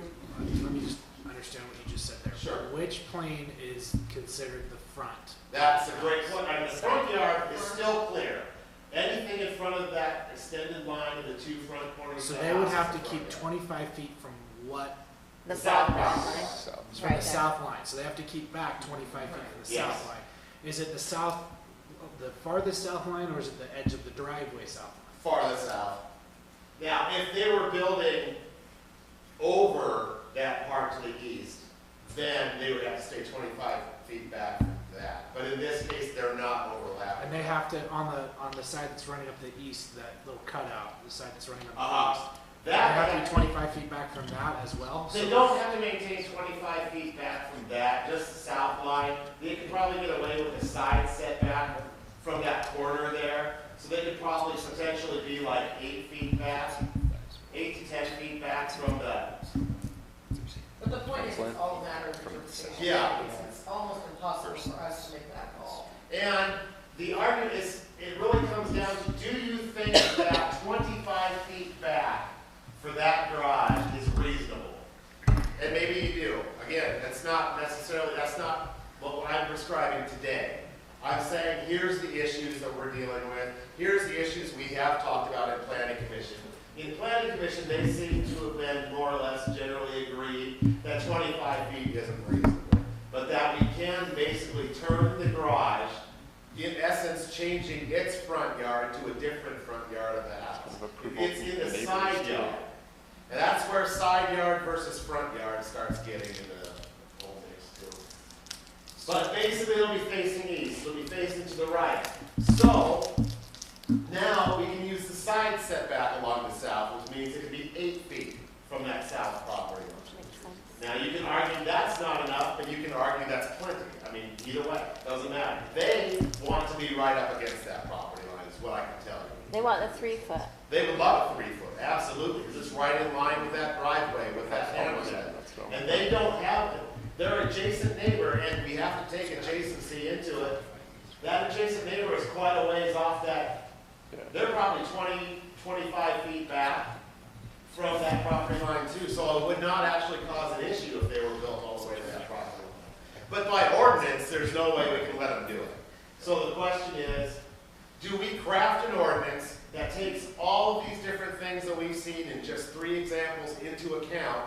let me just understand what you just said there. Sure. Which plane is considered the front? That's a great point. I mean, the front yard is still clear. Anything in front of that extended line of the two front corners. So of the they would house have is to the keep front yard. 25 feet from what? The south south property. line. From Right the there. south line. So they have to keep back 25 feet from the Yes. south line. Is it the south, the farthest south line, or is it the edge of the driveway south line? Farthest south. Now, if they were building over that part to the east, then they would have to stay 25 feet back from that. But in this case, they're not overlapping. And they have to, on the side that's running up the east, that little cutout, the side that's running up the Uh-huh. east. They have to be 25 feet back from that as well? They don't have to maintain 25 feet back from that, just the south line. They could probably get away with a side setback from that corner there. So they could probably potentially be like 8 feet back, 8 to 10 feet back from the, But the point is, it's all a matter of interpretation. Yeah. It's almost impossible for us to make that call. and the argument is, it really comes down to, do you think that 25 feet back for that garage is reasonable? And maybe you do. Again, that's not what I'm prescribing today. I'm saying, here's the issues that we're dealing with. Here's the issues we have talked about in Planning Commission. In Planning Commission, they seem to have been more or less generally agreed that 25 feet isn't reasonable. But that we can basically turn the garage, in essence, changing its front yard to a different front yard of the house. It's in the side yard. And that's where side yard versus front yard starts getting into the whole mix too. But basically, it'll be facing east, it'll be facing to the right. So, now we can use the side setback along the south, which means it could be 8 feet from that south property line. Now, you can argue that's not enough, and you can argue that's plenty. I mean, either way, doesn't matter. They want to be right up against that property line, is what I can tell you. They want the 3 foot. They would love a 3 foot, absolutely, because it's right in line with that driveway, with that hammerhead. And they don't have it. They're adjacent neighbor, and we have to take adjacency into it. That adjacent neighbor is quite a ways off that. They're probably 20, 25 feet back from that property line too, so it would not actually cause an issue if they were built all the way to that property line. But by ordinance, there's no way we can let them do it. So the question is, do we craft an ordinance that takes all of these different things that we've seen in just 3 examples into account,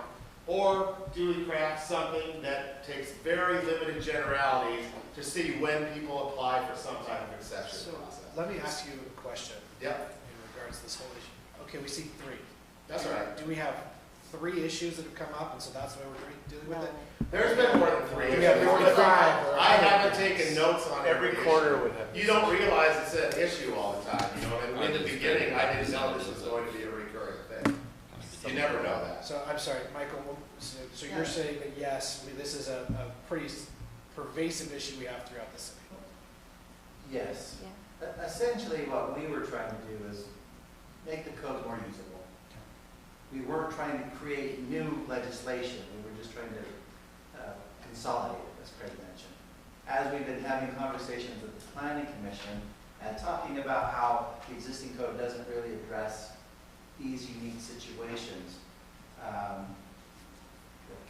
or do we craft something that takes very limited generalities to see when people apply for some type of exception So process? let me ask you a question Yep, in regards to this whole issue. Okay, we see 3. that's all right. Do we have 3 issues that have come up, and so that's why we're dealing with it? There's been more than 3. We have 45. I haven't taken notes on every quarter issue. would have. You don't realize it's an issue all the time, you know, and in the beginning, I didn't know this was going to be a recurring thing. You never know that. So, I'm sorry, Michael, so you're saying that yes, this is a pretty pervasive issue we have throughout the city? Yes. Yeah. Essentially, what we were trying to do is make the code more usable. we weren't trying to create new legislation. We were just trying to consolidate it, as Craig mentioned. As we've been having conversations with the Planning Commission and talking about how the existing code doesn't really address these unique situations, the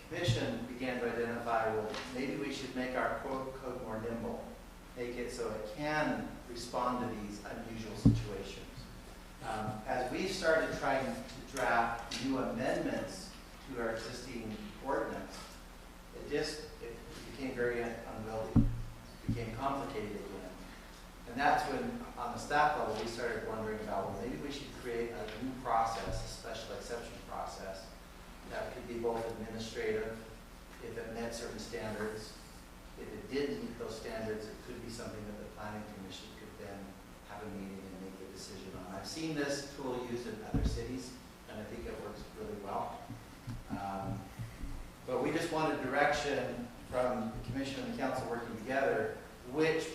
Commission began to identify, well, maybe we should make our code more nimble, make it so it can respond to these unusual situations. As we started trying to draft new amendments to our existing ordinance, it became very unwieldy, it became complicated again. And that's when, on the staff level, we started wondering about, well, maybe we should create a new process, a special exception process, that could be both administrative, if it met certain standards. If it didn't meet those standards, it could be something that the Planning Commission could then have a meeting and make a decision on. I've seen this tool used in other cities, and I think it works really well. But we just wanted direction from the Commission and the Council working together. Which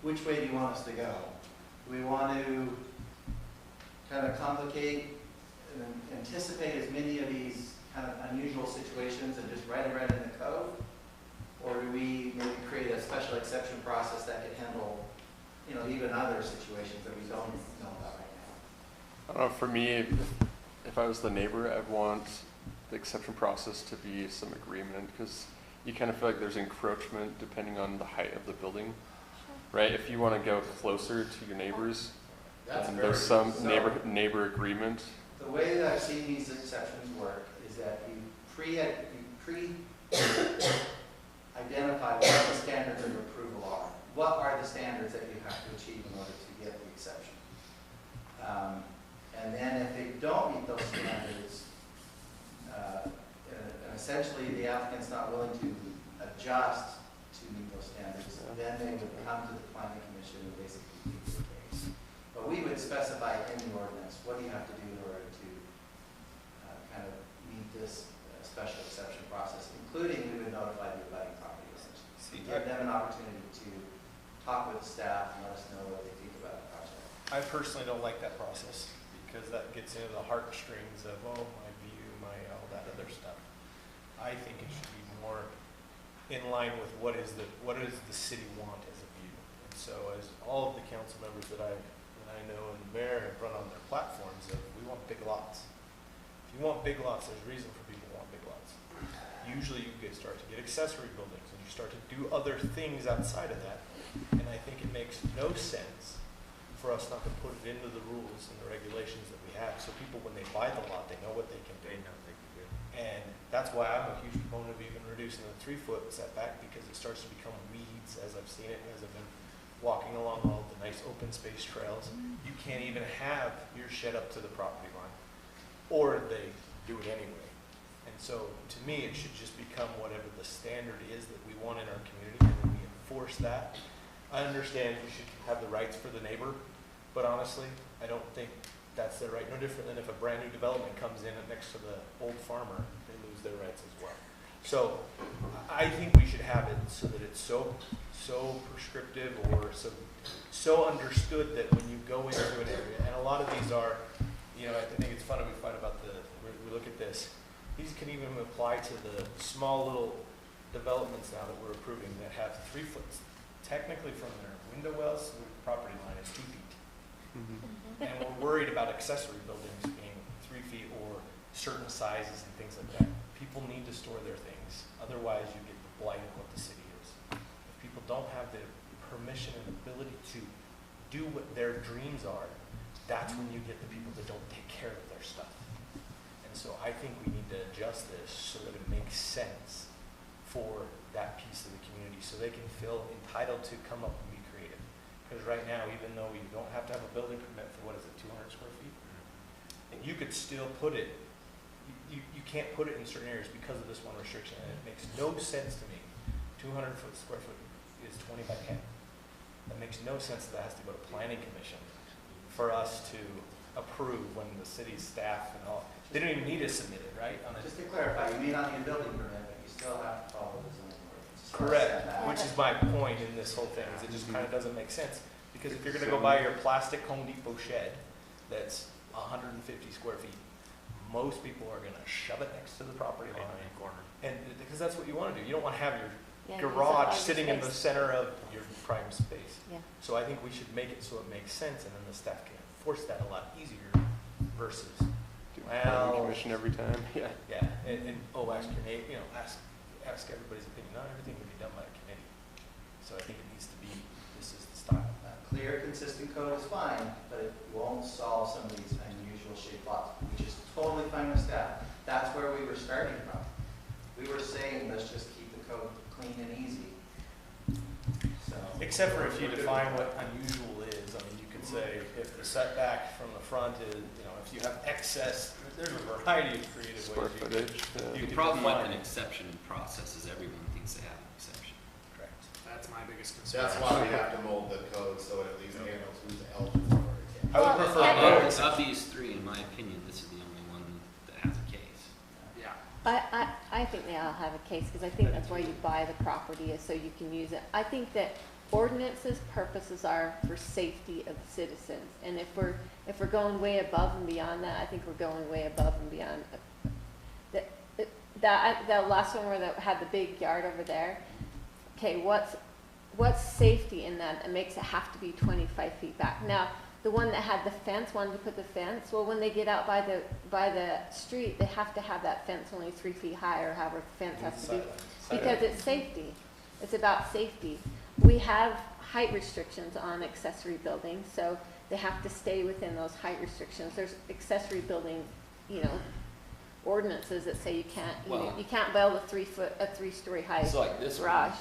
way do you want us to go? Do we want to kind of complicate and anticipate as many of these kind of unusual situations and just write it right in the code? Or do we maybe create a special exception process that could handle, you know, even other situations that we don't know about right now? I don't know, for me, if I was the neighbor, I'd want the exception process to be some agreement, because you kind of feel like there's encroachment depending on the height of the building, right? If you want to go closer to your neighbors, and there's some neighbor agreement. The way that I've seen these exceptions work is that you identify what the standards of approval are. What are the standards that you have to achieve in order to get the exception? And then if they don't meet those standards, and essentially the applicant's not willing to adjust to meet those standards, then they would come to the Planning Commission and basically plead the case. But we would specify in the ordinance, what do you have to do in order to kind of meet this special exception process, including we would notify the abutting property owners. Give them an opportunity to talk with the staff and let us know what they think about the project. I personally don't like that process because that gets into the heartstrings of, oh, my view, all that other stuff. I think it should be more in line with what does the city want as a view. And so as all of the council members that I know and the mayor have run on their platforms of, we want big lots. If you want big lots, there's a reason for people to want big lots. Usually you start to get accessory buildings and you start to do other things outside of that. And I think it makes no sense for us not to put it into the rules and the regulations that we have, so people, when they buy the lot, they know what they can do. And that's why I'm a huge proponent of even reducing the 3-foot setback, because it starts to become weeds, as I've seen it, as I've been walking along all the nice open space trails. You can't even have your shed up to the property line, or they do it anyway. And so, to me, it should just become whatever the standard is that we want in our community, and then we enforce that. I understand you should have the rights for the neighbor, but honestly, I don't think that's their right. No different than if a brand new development comes in next to the old farmer, they lose their rights as well. So I think we should have it so that it's so prescriptive or so understood that when you go into an area, and a lot of these are, you know, I think it's funny we fight about we look at this. These can even apply to the small little developments now that we're approving that have 3 foot. Technically from their window wells to the property line is 2 feet. And we're worried about accessory buildings being 3 feet or certain sizes and things like that. People need to store their things. Otherwise, you get the blight of what the city is. If people don't have the permission and ability to do what their dreams are, that's when you get the people that don't take care of their stuff. And so I think we need to adjust this so that it makes sense for that piece of the community, so they can feel entitled to come up and be creative. Because right now, even though you don't have to have a building permit for, 200 square feet? And you could still put it, you can't put it in certain areas because of this one restriction, and it makes no sense to me. 200 square foot is 20 by 10. That makes no sense that has to go to Planning Commission for us to approve when the city's staff and all, they don't even need to submit it, right? Just to clarify, you may not need a building permit, but you still have to follow the zoning ordinance. Correct, which is my point in this whole thing, is it just kind of doesn't make sense. Because if you're gonna go buy your plastic Home Depot shed that's 150 square feet, most people are gonna shove it next to the property line. And, because that's what you wanna do, you don't wanna have your Yeah, use up all garage your sitting in the space. center of your prime space. Yeah. So I think we should make it so it makes sense, and then the staff can enforce that a lot easier versus, Do planning well, commission every time, yeah. yeah, and ask your neighbor, ask everybody's opinion, not everything can be done by a committee. So I think it needs to be, this is the style of that. Clear, consistent code is fine, but it won't solve some of these unusual shaped lots, which is totally fine with staff. That's where we were starting from. We were saying, let's just keep the code clean and easy. So. Except for if you define what unusual is, I mean, you could say if the setback from the front is, if you have excess, there's a variety of creative Square ways. footage, yeah. The You can problem with define. an exception process is everyone thinks they have an exception. Correct. That's my biggest concern. That's why we have to mold the code so it at least handles who's eligible for it. I would Well, prefer yeah, no Of exception. these three, in my opinion, this is the only one that has a case. Yeah. I think they all have a case, because I think that's why you buy the property, is so you can use it. I think that ordinances purposes are for safety of the citizens, and if we're going way above and beyond that, I think we're going way above and beyond. That last one where that had the big yard over there, okay, what's safety in that? It makes it have to be 25 feet back. Now, the one that had the fence, wanted to put the fence, well, when they get out by the street, they have to have that fence only 3 feet high, or however the fence has to be, because it's safety. It's about safety. We have height restrictions on accessory buildings, so they have to stay within those height restrictions. There's accessory building, ordinances that say you can't, Well- you can't build a 3-story high So like this one, garage.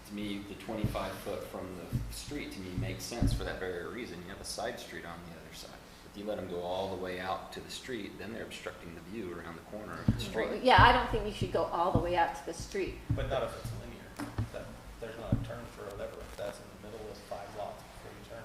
to me, the 25 foot from the street, to me, makes sense for that very reason. You have a side street on the other side. If you let them go all the way out to the street, then they're obstructing the view around the corner of the street. Well, yeah, I don't think you should go all the way out to the street. But not if it's linear. There's not a turn for whatever, if that's in the middle of 5 lots before you turn.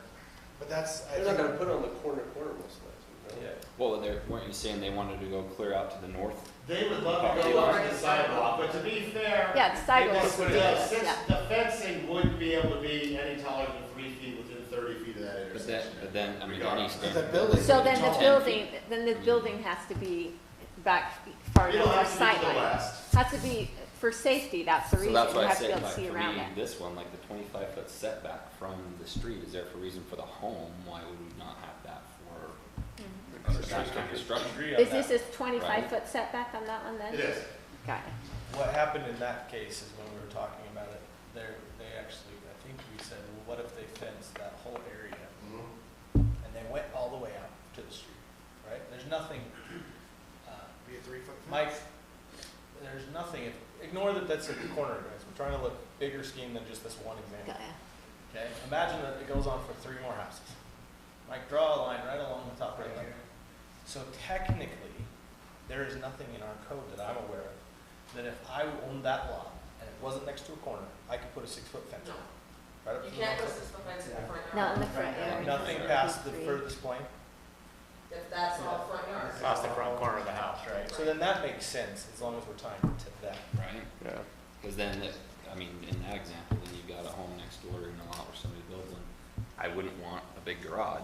But that's, I They're not think, gonna put it on the corner most of the time. Yeah. Well, weren't you saying they wanted to go clear out to the north? They would love to go along the sidewalk, but to be fair. Yeah, the sidewalk's the- ridiculous, since yeah. the fencing wouldn't be able to be any taller than 3 feet within 30 feet of that But then, I mean, any Regardless. standard. building- So then the 10 building, feet. then the building has to be back far It'll enough have for to be to the sightline. west. Has to be, for safety, that's the So reason, that's you why I have to be said, able to like, see for around me, it. this one, like the 25-foot setback from the street, is there for a reason for the home? Why would we not have that for that kind of structure? Agree on Is that. this a 25-foot setback on that one then? It is. Got it. What happened in that case is when we were talking about it, they actually, I think we said, well, what if they fenced that whole area? And they went all the way out to the street, right? There's nothing, Be a 3-foot fence. Mike, there's nothing, ignore that that's at the corner, guys. We're trying to look bigger scheme than just this one example. Got it. Okay, imagine that it goes on for 3 more houses. Mike, draw a line right along the top right here. So technically, there is nothing in our code that I'm aware of, that if I owned that lot and it wasn't next to a corner, I could put a 6-foot fence on. Right up to You the can't go front. 6 foot fence in the front yard. Not in the front yard. Nothing past the furthest point. If that's all front yard. Past the front corner of the house, right? So then that makes sense, as long as we're tying it to that. Right? Yeah. Because then, I mean, in that example, then you've got a home next door in a lot where somebody builds one. I wouldn't want a big garage.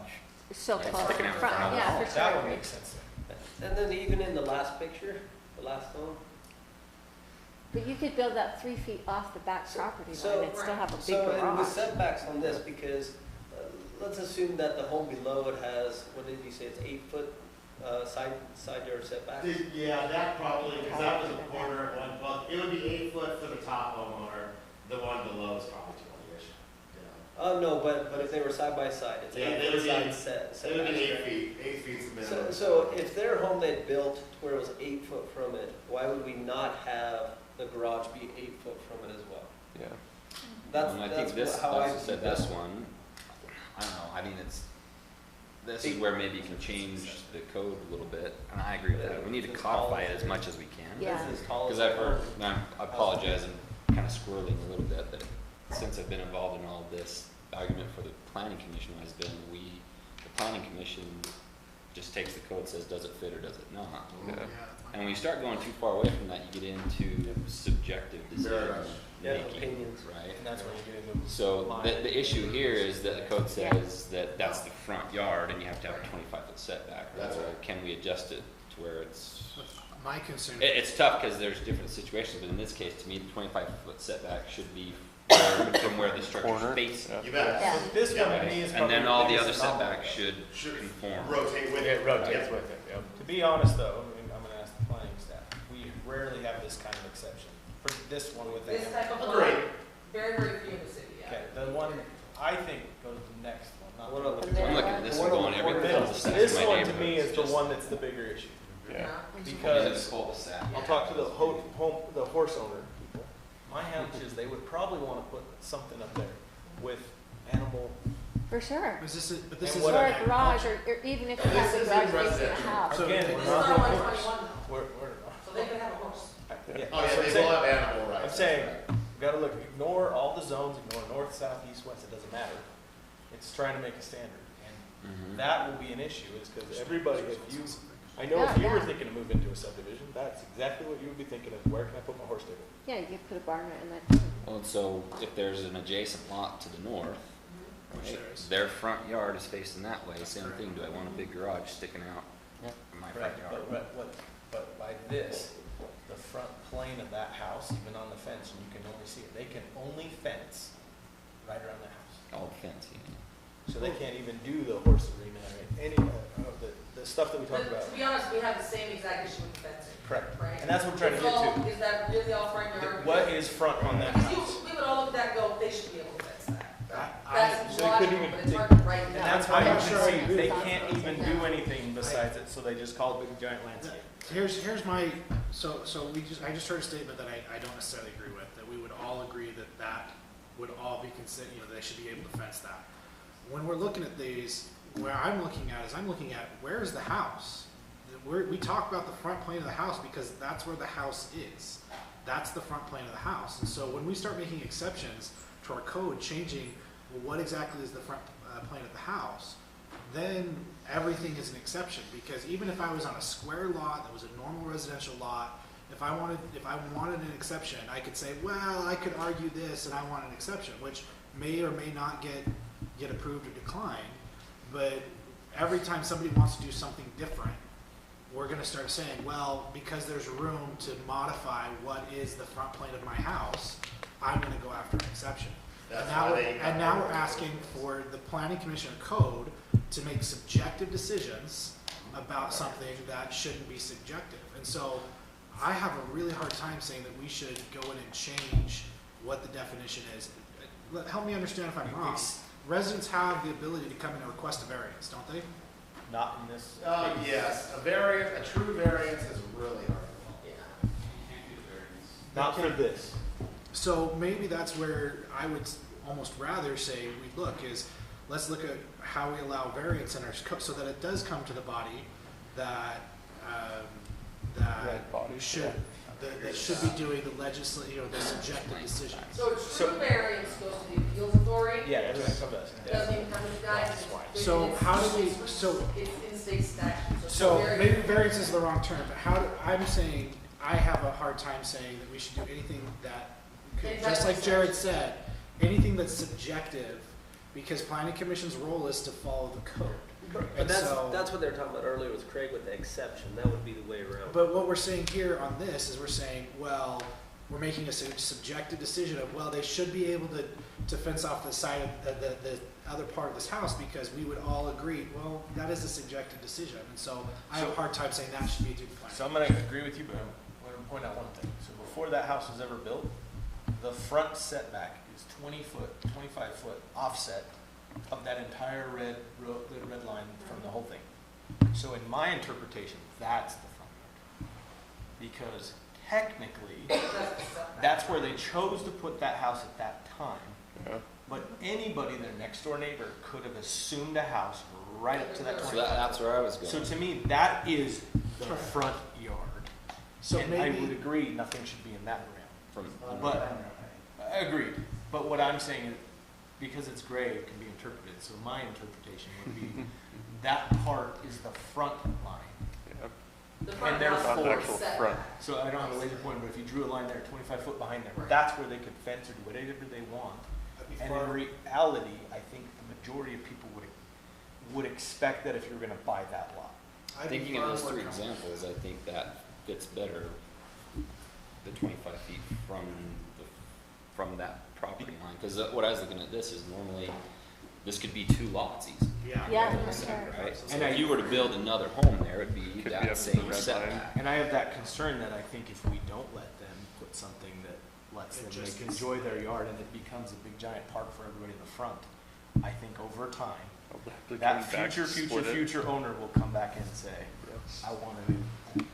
So Right, close sticking in out in front, front of the yeah, house. for That sure. would make sense. And then even in the last picture, the last one, But you could build that 3 feet off the back property So- line and still have a big so and with garage. setbacks on this, because let's assume that the home below it has, what did you say, it's 8-foot side yard setback? Yeah, that probably, because that was a corner at one, well, it would be 8 foot for the top homeowner, the one below is probably 20-ish. Oh, no, but if they were side by side, it's Yeah, 8 they foot would be- side setbacks. It would be 8 right? feet, 8 feet's the minimum. So if their home they'd built where it was 8 foot from it, why would we not have the garage be 8 foot from it as well? Yeah. That's, And I that's think this, how I like you see said, that. this one, I don't know, I mean, this is where maybe you can change the code a little bit, and I agree with that. We need to codify it as much as we can. Yeah. It's as tall as Because I've the heard, house. and I apologize, I'm kind of squirreling a little bit, that since I've been involved in all of this, the argument for the planning commission has been, the planning commission just takes the code, says, does it fit or does it not? Yeah. And when you start going too far away from that, you get into subjective decision Yeah, making, opinions. right? And that's when you get into. So line. the issue here is that the code says that that's the front yard and you have to have a 25-foot setback. That's Or right. can we adjust it to where it's, My concern. it's tough because there's different situations, but in this case, to me, the 25-foot setback should be from where the structure's Corner, facing. yeah. You bet. Yeah. This one to me is And probably then the all the other biggest anomaly. setbacks should conform. Rotate with It it. rotates Yeah. with it, yep. To be honest though, I mean, I'm gonna ask the planning staff, we rarely have this kind of exception. For this one with the. This type of Agreed. lot, very, very few in the city, yeah. Okay, the one I think goes to the next one, not. What the about one- the I'm looking at this What one going, about every this? cul-de-sac This in my one to me neighborhood is the just- one that's the bigger issue. Yeah. Because cul-de-sac. I'll talk to the the horse owner people. My hunch is they would probably wanna put something up there with animal. For sure. Is this, but this And is. what Or I- a garage, or even if you This have a is garage in facing a residential. house. So- Again, This it's is not not the one horse. twenty-one, We're, so they could have a horse. yeah. Oh, yeah, So I'm they saying- will have animal rights. I'm saying, we gotta look, ignore all the zones, ignore north, south, east, west, it doesn't matter. It's trying to make a standard, and Mhm. that will be an issue, is because everybody, if you, I know if Yeah, you were yeah. thinking to move into a subdivision, that's exactly what you would be thinking of, where can I put my horse stable? Yeah, you could put a barn right in that. Well, and so if there's an adjacent lot to the north, Which right, there is. their front yard is facing that way, same thing, do I want a big garage sticking out Yeah. from my Right, front yard? but by this, the front plane of that house, even on the fence, and you can only see it, they can only fence right around the house. All fence, yeah. So they can't even do the horse arena or any of the stuff that we talked But about. to be honest, we have the same exact issue with fencing. Correct. Right? And that's what I'm trying to It's get all- to. Is that really all front yard? What is front on that Because house? we would all look at that and go, they should be able to fence that. I- That's so they couldn't logical, even- but it's they- hard to write And down. that's why I'm you not can sure I see, agree they with can't that. even do anything besides it, so they just call it big giant landscape. Here's my, so I just heard a statement that I don't necessarily agree with, that we would all agree that that would all be considered, they should be able to fence that. When we're looking at these, where I'm looking at is I'm looking at where is the house? We talk about the front plane of the house because that's where the house is. That's the front plane of the house. And so when we start making exceptions to our code, changing, well, what exactly is the front plane of the house, then everything is an exception. Because even if I was on a square lot that was a normal residential lot, if I wanted an exception, I could say, well, I could argue this and I want an exception, which may or may not get approved or declined. But every time somebody wants to do something different, we're gonna start saying, well, because there's room to modify what is the front plane of my house, I'm gonna go after an exception. That's And now, why they- and now we're asking for the planning commission code to make subjective decisions about something that shouldn't be subjective. And so I have a really hard time saying that we should go in and change what the definition is. Help me understand if I'm wrong. Residents have the ability to come in and request a variance, don't they? Not in this. Yes, a true variance is really hard. Not for this. So maybe that's where I would almost rather say we look is, let's look at how we allow variance in our code so that it does come to the body that, Right body, should, that should be doing the the subjective decisions. So true variance goes to the appeals authority. Yeah, that's what it comes to. It doesn't even come to you guys. So how do we, so, It's in state statute. so variance- maybe variance is the wrong term, but I'm saying, I have a hard time saying that we should do anything that could, just like Jared said, anything that's subjective, because planning commission's role is to follow the code. But And that's, so- that's what they were talking about earlier with Craig with the exception, that would be the way around. But what we're saying here on this is we're saying, well, we're making a subjective decision of, well, they should be able to fence off the side of the other part of this house because we would all agree, well, that is a subjective decision. And so I have a hard time saying that should be through the plan. So I'm gonna agree with you, but I'm gonna point out one thing. So before that house was ever built, the front setback is 25 foot offset of that entire red line from the whole thing. So in my interpretation, that's the front yard. Because technically, that's where they chose to put that house at that time. Yeah. But anybody, their next door neighbor, could have assumed a house right up to that So 25 that's where I was going. So to me, that is the front yard. So And I would maybe, agree, nothing should be in that ground. From, But, agreed, but what I'm saying is, because it's gray, it can be interpreted, so my interpretation would be, that part is the front line. Yeah. The front and house therefore- is Not the actual set front. back. So I don't have a laser pointer, but if you drew a line there, 25 foot behind there, Right. that's where they could fence or do whatever they want. And in reality, I think the majority of people would expect that if you were gonna buy that lot. I'd be thinking of far those more three comfortable. examples, I think that fits better, the 25 feet from that property line. Because what I was looking at this is normally, this could be 2 lots easy. Yeah, Right? for sure. Right? So And if you were to build another home there, it'd be Could be up that to same the red setback. And I have that concern that I think if we don't let them put something that lets It them just make, gets- enjoy their yard and it becomes a big giant park for everybody in the front, I think over time, I'll have to that come back, split it. future owner will come back and say, Yes. I want to,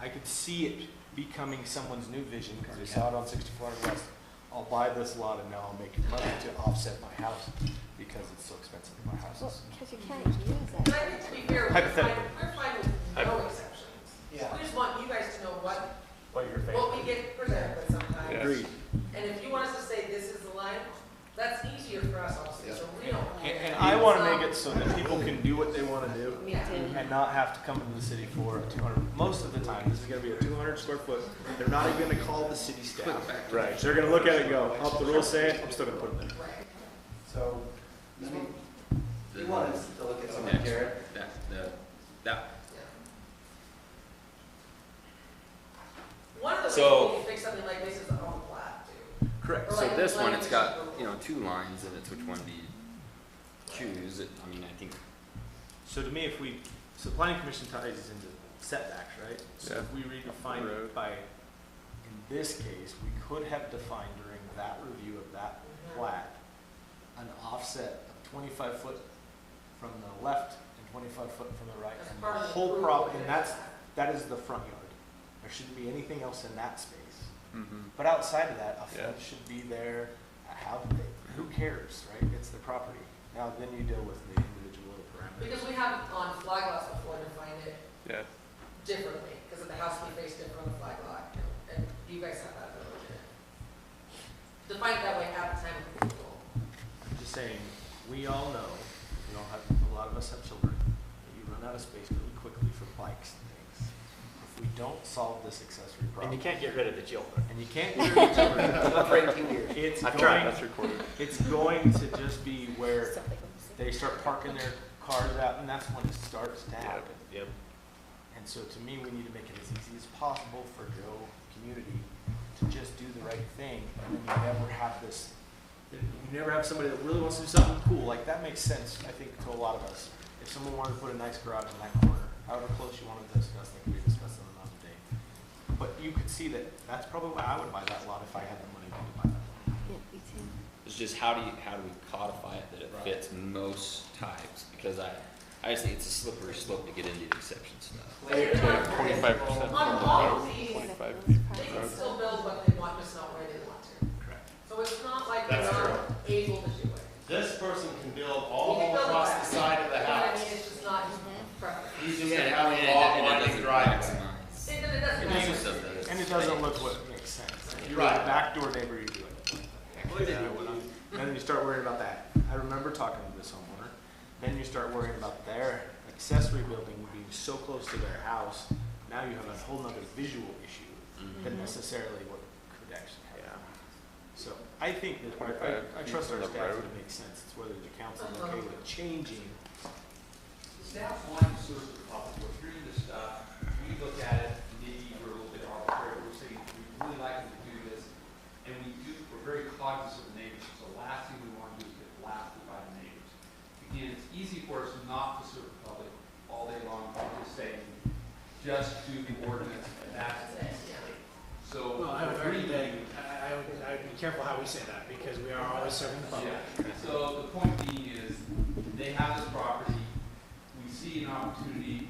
I could see it becoming someone's new vision, because we saw it on 6400 West. I'll buy this lot and now I'll make money to offset my house because it's so expensive to buy Well, houses. because you can't use it. And I think to be fair, Hypothetically. we're fine with no exceptions. Yeah. We just want you guys to know what What your what we get presented with sometimes. Yes. Agreed. And if you want us to say this is the line, that's easier for us obviously, so we don't. And I want to make it so that people can do what they want to do Me too. and not have to come into the city for a 200, most of the time, this is going to be a 200 square foot. They're not even going to call the city staff. Right. They're going to look at it and go, oh, the rules say it, I'm still going to put it there. Right. So, Let me, you want us to look at something, Next. Jared? That, One of the ways So- we can fix something like this is on the plat too. correct. Or so like this one, language it's got, for- you know, 2 lines, and it's which one do you choose? I mean, I think, So to me, if we, so planning commission ties into setbacks, right? So Yeah. if we redefine it Road. by, in this case, we could have defined during that review of that plat, an offset of 25 foot from the left and 25 foot from the right. As And part the of the whole approval problem, of and that is the front yard. There shouldn't be anything else in that space. Mhm. But outside of that, a Yeah. fence should be there, who cares, right? It's the property. Now, then you deal with the individual little parameters. Because we have on flag lots before defined it Yeah. differently, because the house will be faced different on the flag lot, and you guys have that ability to define it that way at the time of approval. I'm just saying, we all know, a lot of us have children, that you run out of space really quickly for bikes and things. If we don't solve this accessory problem. And you can't get rid of the children. And you can't get rid of the children. Not for 18 years. It's I've going, tried. That's recorded. it's going to just be where they start parking their cars out, and that's when it starts to happen. Yep. And so to me, we need to make it as easy as possible for Joe community to just do the right thing, and then you never have this, you never have somebody that really wants to do something cool, like that makes sense, I think, to a lot of us. If someone wanted to put a nice garage in that corner, however close you wanted to discuss, that can be discussed on another day. But you could see that, that's probably why I would buy that lot if I had the money to buy that lot. Yeah, me too. it's just how do we codify it that it fits most types? Because I just think it's a slippery slope to get into the exception stuff. Later, 25% from On the all road, of these, 25 feet from they the can road. still build what they want, just not where they want to. Correct. So it's not like they're That's not able to do it. This person can build He all can build it across back. the side of the You know what I house. mean, it's just not preference. He's just Yeah, gonna have and a long it winding doesn't driveway. maximize. It doesn't It matter. just doesn't. And it doesn't look what makes sense. If you're Right. a backdoor neighbor, you do it. Then you start worrying about that. I remember talking to this homeowner, then you start worrying about their accessory building being so close to their house. Now you have a whole nother visual issue than necessarily what could actually happen. So I think that, I trust our 25 feet from the staff road. to make sense. It's whether the council is okay with changing. Staff's line is sort of the public, we're hearing this stuff, we look at it, maybe we're a little bit arbitrary, we're saying, we really like them to do this, and we're very cognizant of the neighbors, so the last thing we want to do is get blasted by the neighbors. Again, it's easy for us not to serve the public all day long, by just saying, just do the ordinance, and that's it. So, Well, I would argue that, I would be careful how we say that, because we are always serving the public. yeah, so the point being is, they have this property, we see an opportunity,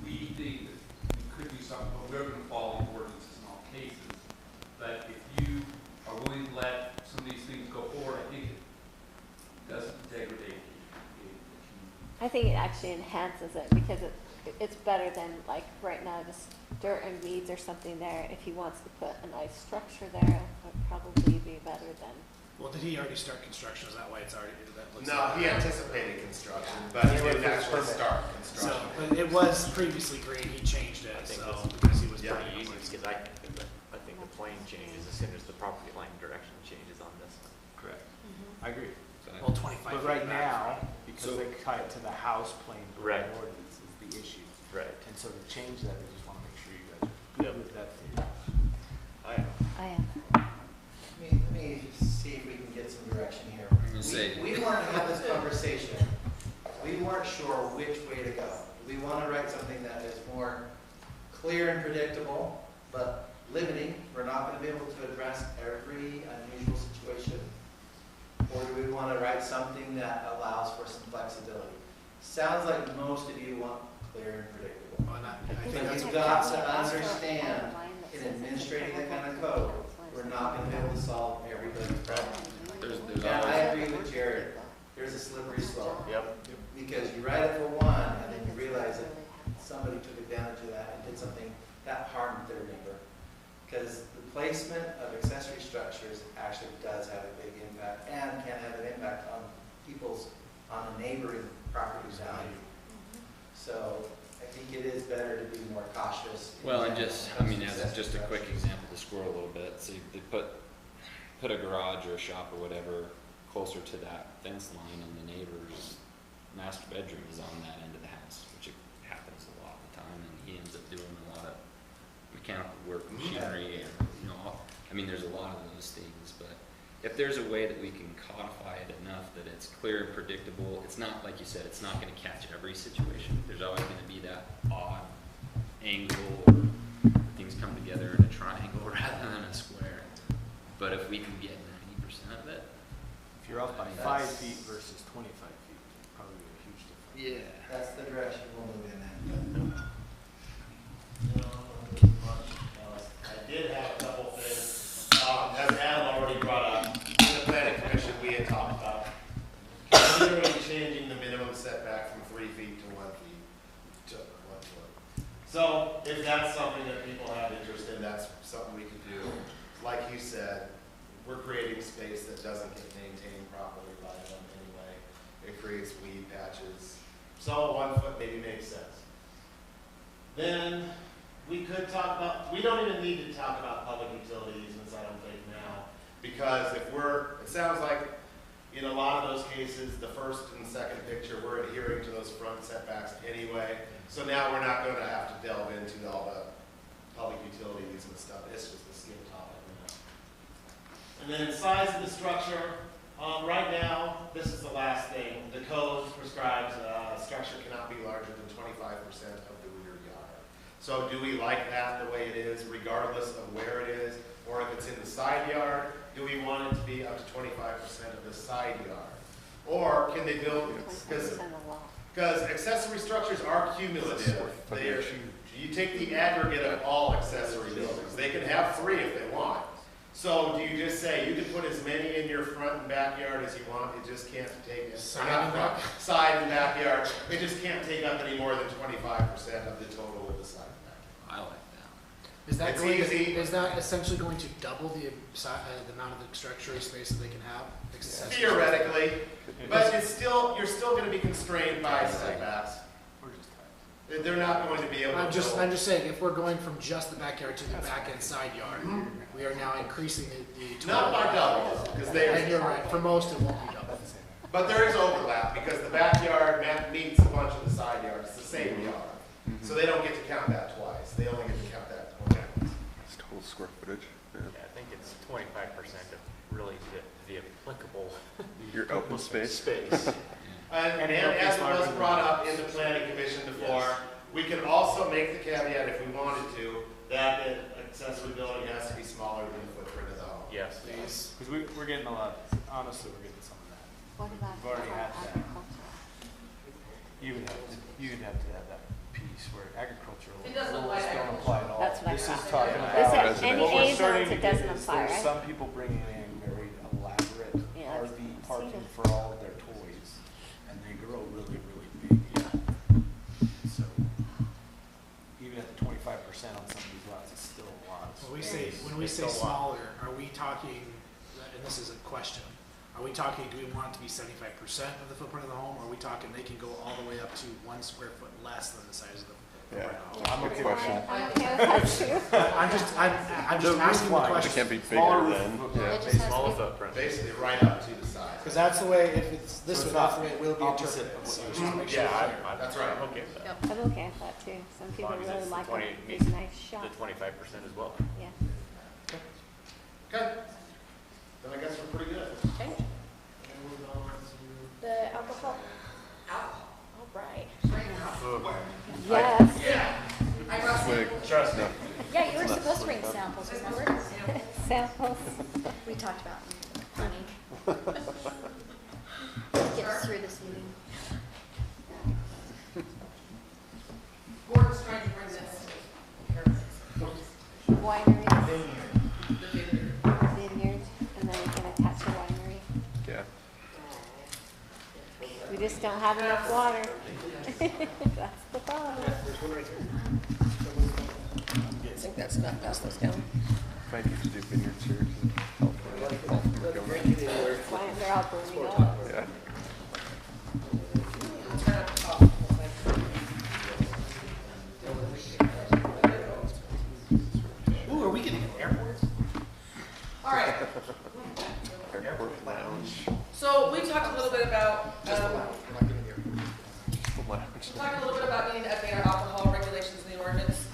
we think that we could do something, but we're gonna follow the ordinances in all cases. But if you are willing to let some of these things go forward, I think it doesn't degrade the community. I think it actually enhances it because it's better than like right now just dirt and weeds or something there. If he wants to put a nice structure there, it would probably be better than. Well, did he already start construction? Is that why it's already, that looks? No, he anticipated construction, but he didn't actually start So, construction. but it was previously green, he changed it, I think so, that's because he was Yeah. pretty Easy, because I think the plane changes as soon as the property line direction changes on this one. Correct. I agree. Well, 25 But feet right back. now, because they tie it to the house plane, Right. ordinance is the issue. Right. And so to change that, we just wanna make sure you guys are good with that theory. I am. I am. Let me see if we can get some direction here. gonna say- We wanted to have this conversation. We weren't sure which way to go. We want to write something that is more clear and predictable, but limiting. We're not going to be able to address every unusual situation. Or do we want to write something that allows for some flexibility? Sounds like most of you want clear and predictable. Well, and I think But that's you've what got to understand, in administrating that kind of code, we're not going to be able to solve everybody's problem. There's And I always, agree with Jared. There's a slippery slope. Yep. Because you write it for one, and then you realize that somebody took advantage of that and did something that harmed their neighbor. Because the placement of accessory structures actually does have a big impact and can have an impact on on a neighboring property value. So I think it is better to be more cautious. well, and just, I mean, as just a quick example to squirrel a little bit, so they put a garage or a shop or whatever closer to that fence line, and the neighbor's master bedroom is on that end of the house, which it happens a lot of the time, and he ends up doing a lot of mechanical work, machinery, and, you know, I mean, there's a lot of those things, but if there's a way that we can codify it enough that it's clear and predictable, it's not, like you said, it's not gonna catch every situation. There's always gonna be that odd angle, or things come together in a triangle rather than a square. But if we can get 90% of it, If you're off by That's- 5 feet versus 25 feet, it's probably a huge difference. yeah. That's the direction we'll move in at. I did have a couple things, as Adam already brought up, in the planning commission, we had talked about considering changing the minimum setback from 3 feet to 1 feet to 1 foot. So if that's something that people have interest in, that's something we could do. Like you said, we're creating space that doesn't get maintained properly by them anyway. It creates weed patches. So 1 foot maybe makes sense. Then we could talk about, we don't even need to talk about public utility easements, I don't think now. Because if it sounds like in a lot of those cases, the first and second picture, we're adhering to those front setbacks anyway. So now we're not gonna have to delve into all the public utility easement stuff. It's just a skin topic now. And then size of the structure, right now, this is the last thing. The code prescribes a structure cannot be larger than 25% of the rear yard. So do we like that the way it is, regardless of where it is? Or if it's in the side yard, do we want it to be up to 25% of the side yard? Or can they build, because accessory structures are cumulative. They are, you take the aggregate of all accessory buildings. They can have 3 if they want. So do you just say, you can put as many in your front and backyard as you want, it just can't take, Side and back? Side and backyard, it just can't take up any more than 25% of the total of the side and backyard. I like that. Is that It's going easy. to, is that essentially going to double the amount of structural space that they can have? Theoretically, but it's still, you're still gonna be constrained by setbacks. We're just tired. They're not going to be able to I'm just build. saying, if we're going from just the backyard to the back end side yard, we are now increasing the. Not by double, because they And you're are, right, for most it won't be double. but there is overlap, because the backyard meets a bunch of the side yards, it's the same yard. So they don't get to count that twice, they only get to count that once. It's total square footage. Yeah. Yeah, I think it's 25% of really the applicable Your open space. space. And And as it larger was than brought that. up in the planning commission before, we can also make the caveat, if we wanted to, that an accessory building has to be smaller than the footprint of the home. Yes. Because we're getting a lot, honestly, we're getting some of that. What about We've already had that. agricultural? You would have to have that piece where agricultural It doesn't rules apply to don't apply at all. That's what I This is thought. talking Yeah. about. Is there any what we're A starting zones to it get doesn't is apply, there's right? some people bringing in very elaborate Yeah, RV I've parking seen it. for all of their toys, and they grow really, really big. So even at the 25% on some of these lots, it's still a lot. When we say smaller, are we talking, and this is a question, are we talking, do we want it to be 75% of the footprint of the home? Or are we talking they can go all the way up to 1 square foot less than the size of the Yeah. footprint of the home? I'm okay with that. I'm okay with that too. I'm just asking the roof line, question. It can't be Smaller bigger roof than, footprint. yeah. It just has to Smaller be- footprint. Basically, right up to the size. Because that's the way, if it's this So way, it's that's not the way it will be opposite interpreted. of what So you just were make saying. sure Yeah, it's clear. that's right, I'm okay with that. I'm okay with that too. Some people long as really it's like 20 a big, meets nice shop. The 25% as well. Yeah. Okay. Then I guess we're pretty good. Okay. And move on to. The alcohol. Alcohol. All right. Yes. I brought some. Like, Trust me. no. Yeah, you were It's not supposed to bring split up. samples, remember? Samples. We talked about money. Get us through this meeting. Gordon's trying to bring this. Wineries, The vineyard. vineyard, and then we can attach a winery. Yeah. We just don't have enough water. That's the problem. I think that's enough, pass those down. Might need to do vineyards here to California, fall from Montgomery. That's why they're all burning up. Yeah. Turn up the top. Ooh, are we getting an airport? All right, Airport lounge. so we talked a little bit about, Lounge. we talked a little bit about needing to update our alcohol regulations in the ordinance.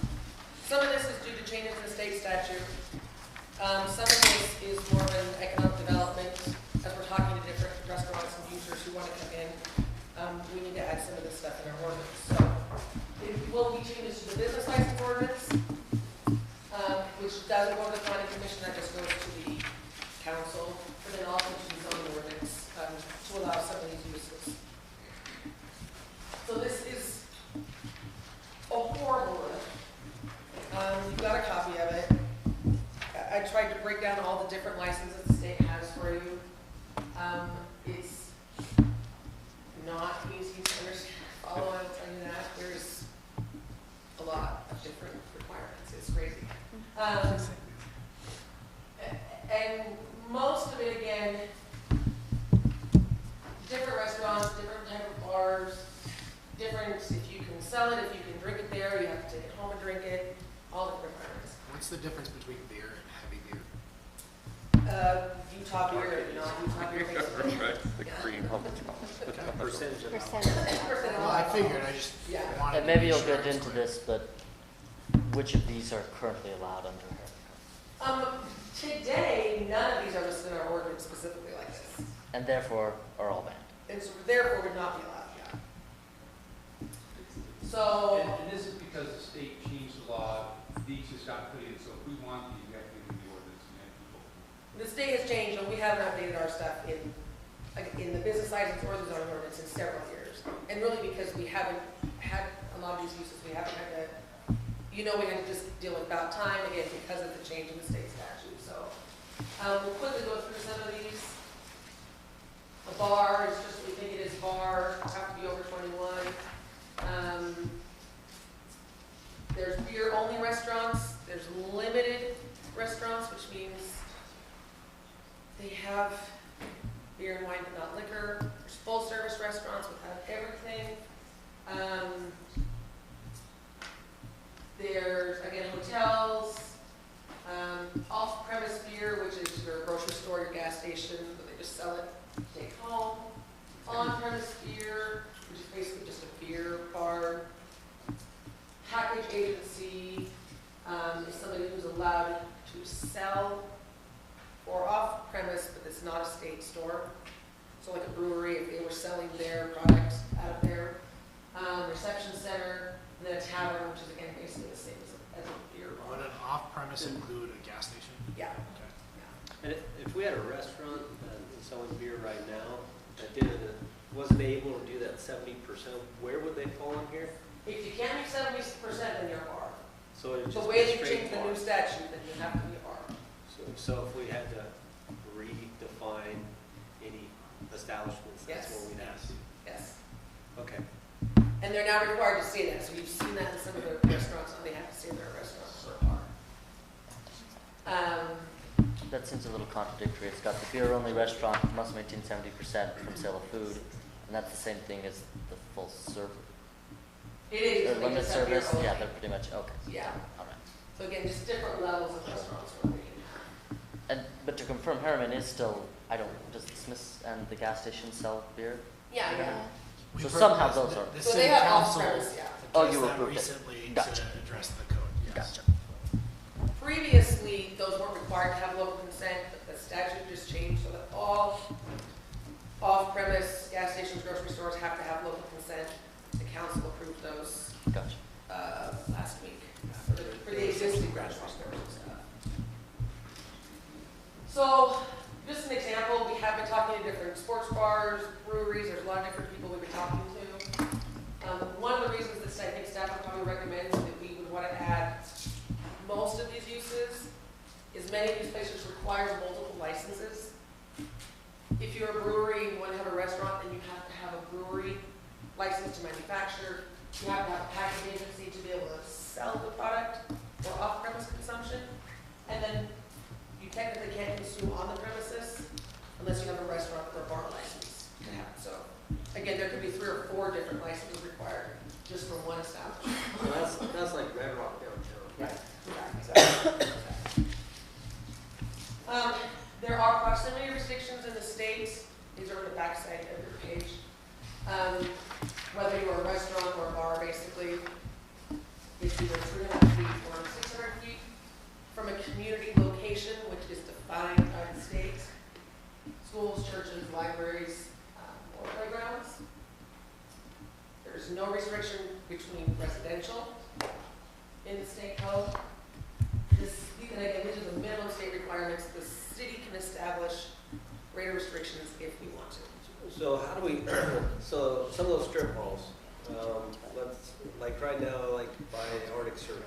Some of this is due to changes in the state statute. Some of this is more of an economic development, as we're talking to different restaurants and users who want to come in. We need to add some of this stuff in our ordinance. So it will be changes to the business license ordinance, which doesn't go to the planning commission, that just goes to the council, but then also to the zoning ordinance, to allow some of these uses. So this is a horrible one. You've got a copy of it. I tried to break down all the different licenses the state has for you. It's not easy to understand, follow, I'll tell you that. There's a lot of different requirements, it's crazy. And most of it, again, different restaurants, different type of bars, different, if you can sell it, if you can drink it there, you have to take it home and drink it, all the requirements. What's the difference between beer and heavy beer? Utah beer, not Utah beer, basically. Right, the green on the top. Percentage of Percentage. Well, I figured, I just Yeah. wanted And to maybe be you'll sure get it's into clear. this, but which of these are currently allowed under her? Today, none of these are listed in our ordinance specifically like this, And therefore are all banned. and so therefore would not be allowed, yeah. So, And this is because the state changed the law, these just got put in, so if we want these, we have to do the ordinance and have people. the state has changed, and we haven't updated our stuff in, like, in the business license or the zoning ordinance in several years. And really because we haven't had a lot of these uses, we haven't had to, we had to just deal with about time, again, because of the change in the state statute, so. We'll quickly go through some of these. A bar is just what we think it is, bar, have to be over 21. There's beer-only restaurants, there's limited restaurants, which means they have beer and wine but not liquor. There's full-service restaurants which have everything. There's, again, hotels, off-premise beer, which is your grocery store, your gas station, but they just sell it, take home. On-premise beer, which is basically just a beer bar. Package agency is somebody who's allowed to sell or off-premise, but it's not a state store. So like a brewery, if they were selling their products out of there. Reception center, and then a tavern, which is again basically the same as a beer bar. Would an off-premise include a gas station? Yeah. And if we had a restaurant that's selling beer right now, that wasn't able to do that 70%, where would they fall in here? If you can't make 70%, then you're a bar. So it'd The just way be they straight changed the bar. new statute, then you have to be a bar. So if we had to redefine any establishments, that's Yes. what we'd ask. Yes. Okay. And they're now required to say that, so you've seen that in some of the restaurants, and they have to say they're a restaurant or a bar. That seems a little contradictory. It's got the beer-only restaurant must maintain 70% from sale of food, and that's the same thing as the full service. It is. Or they limited just have beer service, only. yeah, they're pretty much, okay. Yeah. All right. So again, just different levels of restaurants. Where they can But to confirm, Harriman is still I don't, does the Smiths and the gas station sell beer? Yeah, yeah. Yeah. We've So heard somehow this- those are- The So they city have council off-premise, yeah. Oh, addressed you that approved it. recently to Gotcha. address the code, yes. Gotcha. Previously, those weren't required to have local consent, but the statute just changed so that all off-premise gas stations, grocery stores have to have local consent. The council approved those, Gotcha. last week for the existing grocery stores and stuff. So, just an example, we have been talking to different sports bars, breweries, there's a lot of different people we've been talking to. One of the reasons that I think staff would probably recommend that we would want to add most of these uses is many of these places require multiple licenses. If you're a brewery and you want to have a restaurant, then you have to have a brewery license to manufacture. You have to have a packaging agency to be able to sell the product for off-premise consumption. And then you technically can't consume on the premises unless you have a restaurant or a bar license to have. So again, there could be 3 or 4 different licenses required just for one establishment. So that's like Red Rock downtown. Right. Exactly. There are proximity restrictions in the state. These are on the backside of your page. Whether you're a restaurant or a bar, basically, it's either 300 feet or 600 feet from a community location, which is defined by the state. Schools, churches, libraries, or playgrounds. There's no restriction between residential in the state code. And again, these are the minimum state requirements. The city can establish greater restrictions if we want to. So how do we, so some of those strip malls, let's, like right now, like by Arctic Circle,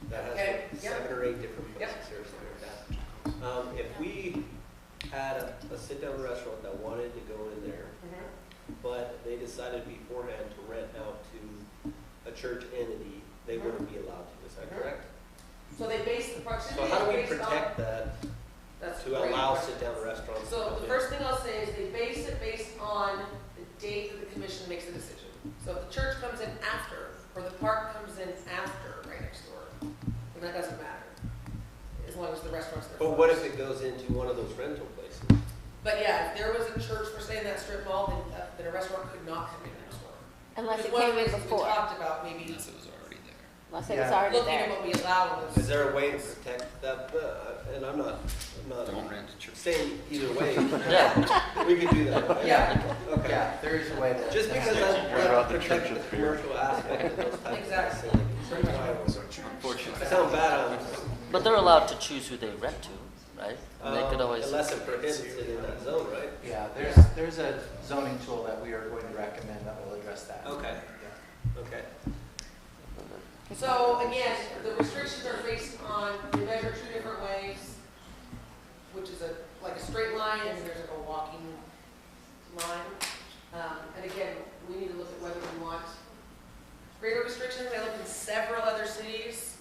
that has Okay, like yep. 7 or 8 different Yep. places or something like that. If we had a sit-down restaurant that wanted to go in there, but they decided beforehand to rent out to a church entity, they wouldn't be allowed to, is that correct? So they base the proximity. So how do we based on- protect that That's to a great allow question. sit-down restaurants to So come the in? first thing I'll say is they base it based on the date that the commission makes a decision. So if the church comes in after, or the park comes in after, right next door, then that doesn't matter, as long as the restaurant's there. But what if first. it goes into one of those rental places? But yeah, if there was a church per se in that strip mall, then a restaurant could not come in next door. Unless Which it is one of came the in reasons we before, talked about maybe Unless it was already there. unless it was Yeah. already looking at there. what we allow in Is there a way to protect that? And I'm not Don't rent to church. saying either way. Yeah. We could do that. right? Yeah. Okay. Yeah, there is a way to. Just because You're I about want the to protect church the of beer. commercial aspect of those types of Exactly. facilities. I sound bad on, But they're allowed to choose who they rent to, right? And they could always. unless it prohibits it in that zone, right? Yeah, there's a zoning tool that we are going to recommend that will address that. Okay. Yeah. Okay. So again, the restrictions are based on, we measure 2 different ways, which is like a straight line and there's like a walking line. And again, we need to look at whether we want greater restrictions. I looked in several other cities.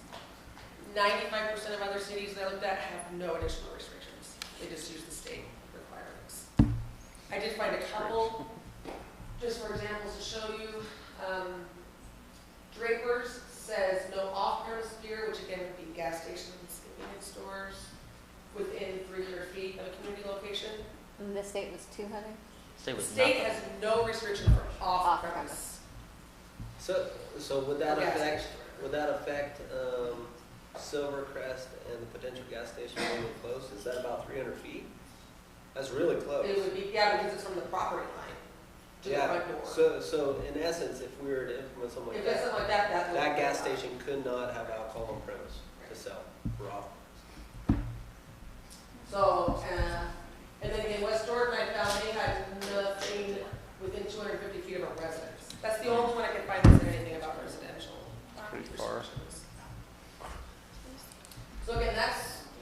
95% of other cities that I looked at have no additional restrictions. They just use the state requirements. I did find a couple, just for examples to show you. Draper's says no off-premise beer, which again would be gas stations, convenience stores, within 300 feet of a community location. And the state was 200? Stay The with state nothing. has no restriction for off-premise. So would that gas affect, station. would that affect, Silvercrest and the potential gas station being close? Is that about 300 feet? That's really close. It would be, yeah, because it's from the property line to the Yeah, front door. so in essence, if we were to implement something like If it's that, something like that, that would. that gas station could not have alcohol on premise to sell for off. So, and then again, West Jordan, I found they had nothing within 250 feet of a residence. That's the only one I could find that said anything about residential. Pretty far. So again,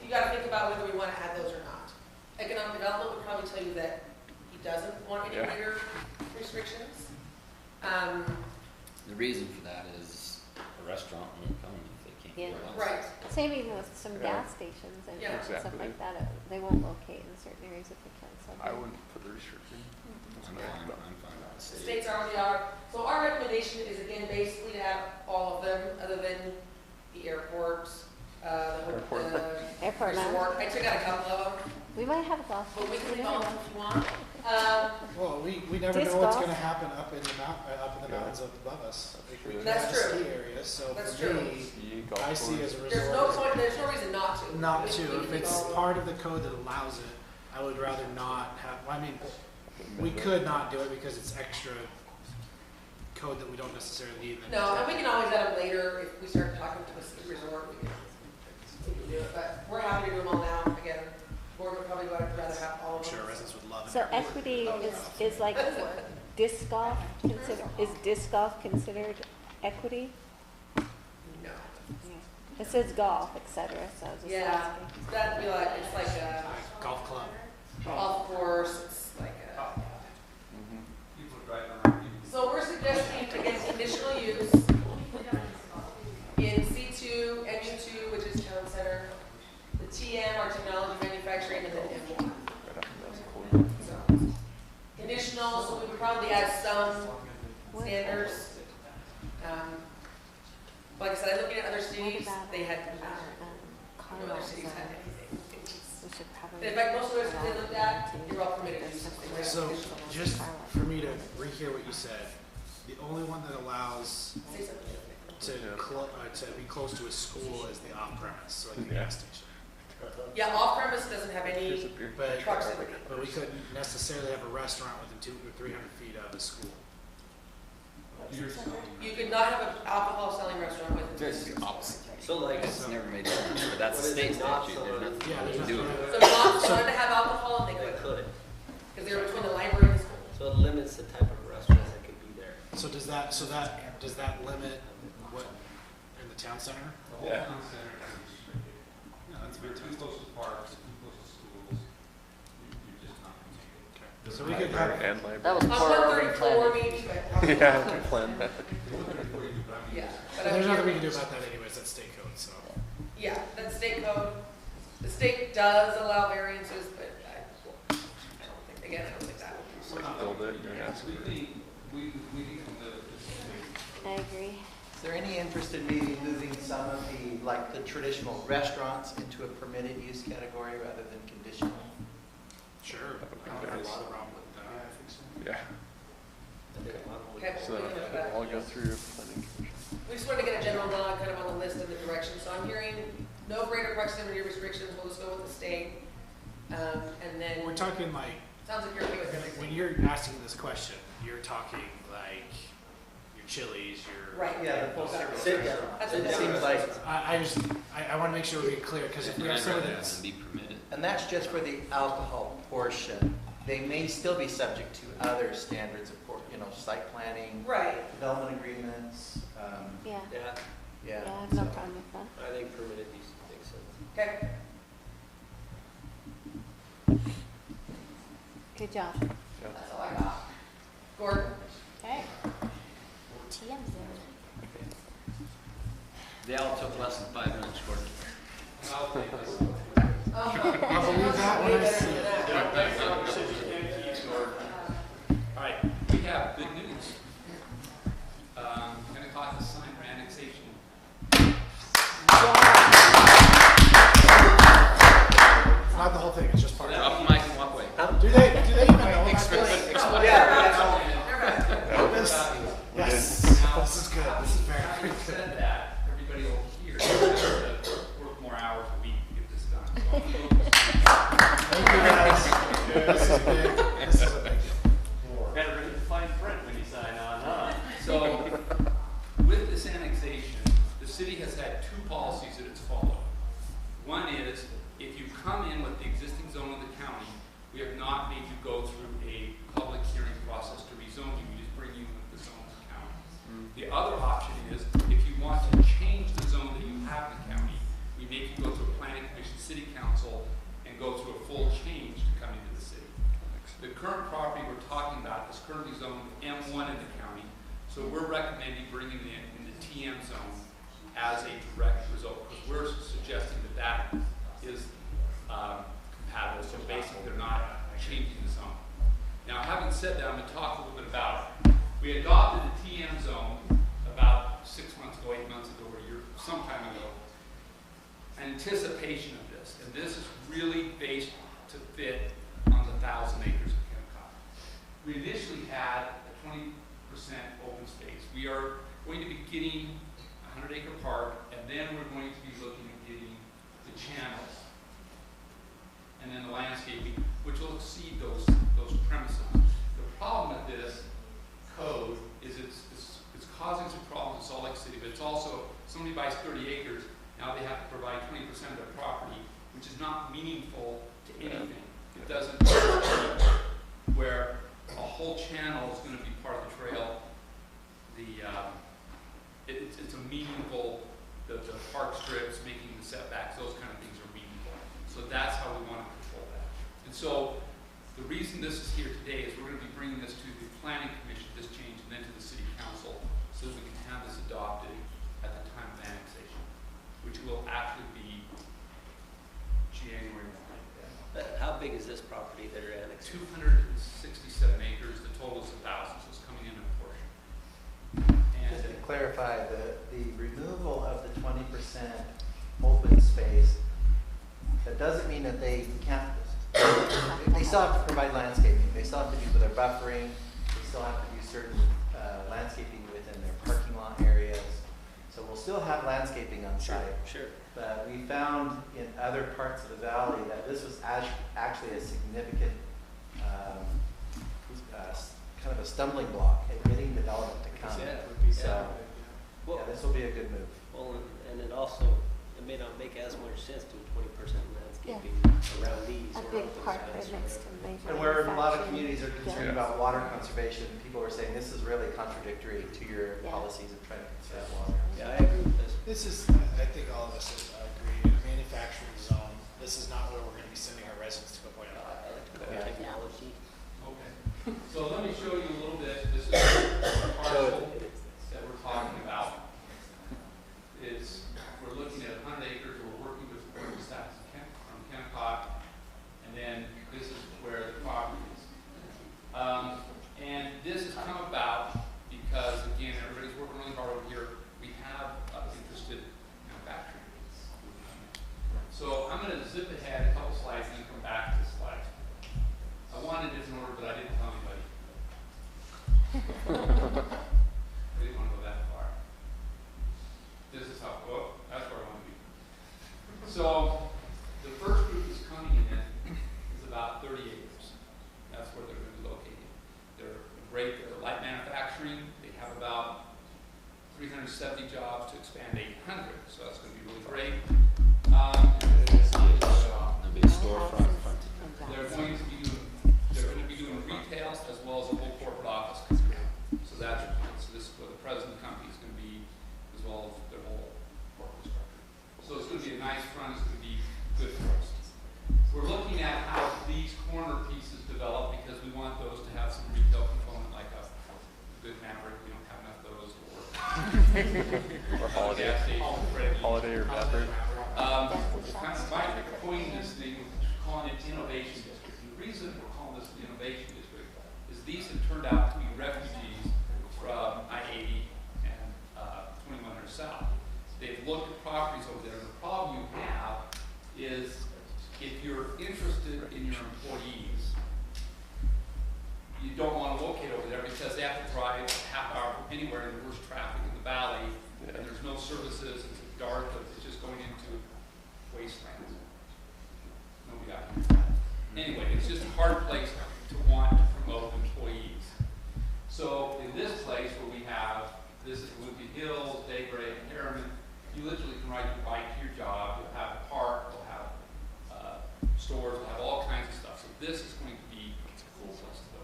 you gotta think about whether we wanna add those or not. Economic development would probably tell you that he doesn't want any Yeah. greater restrictions. The reason for that is a restaurant won't come if they can't Yeah. get a license. Right. Same even with some Yeah. gas stations and Yeah. stuff Exactly. like that. They won't locate in certain areas if they can. So I wouldn't put the restriction. I'm fine with the state. States already are. So our recommendation is again basically to have all of them, other than the airport, Airport. the Airport lounge. resort. I took out a couple of them. We might have a golf. but we can course, leave never all know. if you want. Well, we never Disc know what's golf? gonna happen up in the mountains up above us. We could That's have true. ski areas, so That's for true. me, Ski, golf I see course. as a There's no resort, point, there's no reason not to. not We to, can if leave it's all- part of the code that allows it, I would rather not have, I mean, we could not do it because it's extra code that we don't necessarily need. No, and we can always add them later if we start talking to a ski resort, we can do it, but we're happy to do them all now, again, board would probably rather have all I'm of them. sure residents would love it. So equity is like disc golf is disc golf considered equity? No. It says golf, et cetera, so I was just Yeah, asking. that'd be like, it's like a Golf club. golf course, it's like a. Mhm. People driving around. So we're suggesting, again, conditional use in C2, MU2, which is town center, the TM, our technology manufacturing, and then M1. Right after that's cool. So, conditional, so we would probably add some standards. Like I said, I'm looking at other cities, they had, no other cities had anything. We should probably. In fact, most of those they looked at, you're all permitted uses. They were So, conditional. just for me to rehear what you said, the only one that allows Say something. to be close to a school is the off-premise, so like the Yeah. gas station. Yeah, off-premise doesn't have Here's a any beer. But, trucks in it. but we couldn't necessarily have a restaurant within 200 or 300 feet of a school. You could not have an alcohol selling restaurant with. This is opposite. So like, It's never made sense, but that's a What is state it, not statute, so- there's nothing Yeah, you there's can do nothing. with it. So if not wanted to have alcohol, they they could, could, because they're between the library and the school. so it limits the type of restaurants that could be there. So does that limit what, in the town center? The whole Yeah. town center is restricted. that's If you're too close to parks, too close to schools, you're just not gonna make it. So we could have, And library. That was On part of our 134 planning. maybe, but probably. Yeah, to plan that. Yeah. But there's I'm nothing we here- can do about that anyways, that's state code, so. Yeah, that's state code. The state does allow variances, but I don't think, again, I don't think that would be. Build it, you're gonna ask We for it. think, we can live with this. I agree. Is there any interest in maybe moving some of the, like, the traditional restaurants into a permitted use category rather than conditional? Sure. That would be I don't have a nice. lot of problem with that. I think so. Yeah, Okay, so we can look at that. I'll go through planning commission. We just wanted to get a general nod kind of on the list of the direction, so I'm hearing no greater proximity restrictions, we'll just go with the state. And then, We're talking like, sounds like you're okay with when everything. you're asking this question, you're talking like your Chili's, your. Right. Yeah, the full service. That's It what seems like, I want to make sure we're being clear, because if we have some of Rather this, than be permitted. and that's just for the alcohol portion. They may still be subject to other standards of, site planning, Right. development agreements, Yeah, Yeah, yeah. yeah, I have no so- problem with that. I think permitted use makes sense. Okay, Good job. that's all I got. Gordon? Okay. TM zone. They all took less than 5 minutes, Gordon. I'll take this. I'll believe that when I see it. All right, we have good news. Kennecott has signed for annexation. Not the whole thing, it's just part of it. Drop the mic and walk away. Do they even know about this? Yeah, Yes, this is good, this is very, Having very good. said that, everybody will hear, you have to work more hours a week to get this done. So I'm gonna focus. Thank you guys. This is big, this is a big deal. Better read the fine print when you sign on, huh? So, with this annexation, the city has had two policies that it's followed. One is, if you come in with the existing zone of the county, we have not made you go through a public hearing process to rezone you, we just bring you with the zone of the county. The other option is, if you want to change the zone that you have in the county, we make you go through a planning commission, city council, and go through a full change to come into the city. The current property we're talking about is currently zoned M1 in the county, so we're recommending bringing it in the TM zone as a direct result, because we're suggesting that that is compatible, so basically they're not changing the zone. Now, having said that, I'm going to talk a little bit about it. We adopted the TM zone about 6 months ago, 8 months ago, or a year, some time ago, anticipation of this, and this is really based to to fit on the 1,000 acres of Kennecott. We initially had a 20% open space. We are going to be getting a 100-acre park, and then we're going to be looking at getting the channels, and then the landscaping, which will exceed those premises. The problem with this code is it's causing some problems in Salt Lake City, but it's also, somebody buys 30 acres, now they have to provide 20% of their property, which is not meaningful to anything. It doesn't, where a whole channel is going to be part of the trail. It's a meaningful, the park strips, making the setbacks, those kind of things are meaningful. So that's how we want to control that. And so the reason this is here today is we're going to be bringing this to the Planning Commission, this change, and then to the City Council, so that we can have this adopted at the time of annexation, which will actually be January 9th. How big is this property that are annexed? 267 acres, the total is 1,000, so it's coming in a portion. And Just to clarify, the removal of the 20% open space, that doesn't mean that they can't, they still have to provide landscaping, they still have to do their buffering, they still have to do certain landscaping within their parking lot areas. So we'll still have landscaping on site. Sure. But we found in other parts of the valley that this was actually a significant kind of a stumbling block at getting development to come. Yeah. So, Well, yeah, this will be a good move. well, and it also, it may not make as much sense to 20% landscaping around these. A or big those park guys, right next to right? major And where a lot of manufacturing. communities are concerned Yeah. about water conservation, people were saying this is really contradictory to your Yeah. policies of trying to conserve water. Yeah, I agree with this. This is, I think all of us agree, a manufacturing zone, this is not where we're gonna be sending our residents to go point out. I like to go Yeah. technology. Okay. So let me show you a little bit. This is the parcel that we're talking about. We're looking at 100 acres. We're working with the staff from Kennecott, and then this is where the property is. And this has come about because, again, everybody's working really hard over here. We have interested manufacturing. So I'm going to zip ahead a couple slides and then come back to this slide. I wanted it in order, but I didn't tell anybody. I didn't want to go that far. This is how, oh, that's where I want to be. So the first group that's coming in is about 30 acres. That's where they're going to be located. They're great, they're light manufacturing. They have about 370 jobs to expand 800, so that's going to be really great. There'll be a storefront front. They're going to be doing retail as well as a whole corporate office. So that's your plan. So this is where the president of the company is going to be, as well as their whole corporate structure. So it's going to be a nice front. It's going to be good for us. We're looking at how these corner pieces develop because we want those to have some retail component like a good Maverick. We don't have enough of those to work. Or Holiday. Gas station, Freddy. Holiday or Maverick. Kind of might coin this thing, calling it innovation district. And the reason we're calling this the innovation district is these have turned out to be refugees from I-80 and 2100 South. They've looked at properties over there, and the problem you have is if you're interested in your employees, you don't want to locate over there because they have to drive a half hour from anywhere in the worst traffic in the valley, and there's no services, it's dark, it's just going into wasteland. Nobody got it. Anyway, it's just a hard place to want to promote employees. So in this place where we have, this is Olympia Hills, Daybreak, Harriman, you literally can ride your bike to your job, you'll have a park, you'll have stores, you'll have all kinds of stuff. So this is going to be a cool place to go.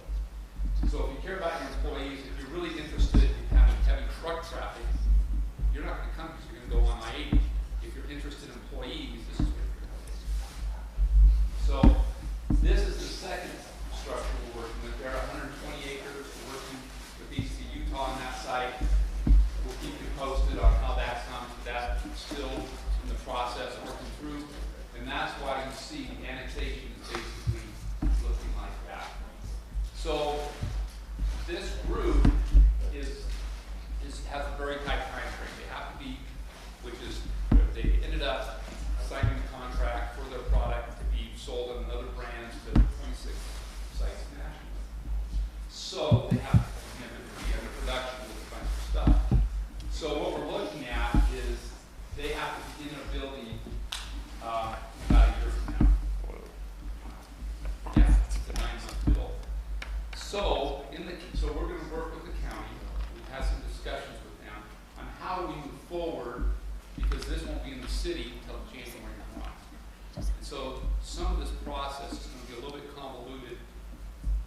So if you care about your employees, if you're really interested in having heavy truck traffic, you're not going to come because you're going to go on I-80. If you're interested in employees, this is where you're going to go. So this is the second structure we're working with. There are 120 acres. We're working with EC Utah on that site. We'll keep you posted on how that comes. That's still in the process of working through. And that's why you see the annexation is basically looking like that. So this group has a very tight time frame. They have to be, which is, they ended up signing a contract for their product to be sold on another brand So so we're gonna work with the county, we've had some discussions with them on how we move forward, because this won't be in the city until January 1. And so some of this process is gonna be a little bit convoluted.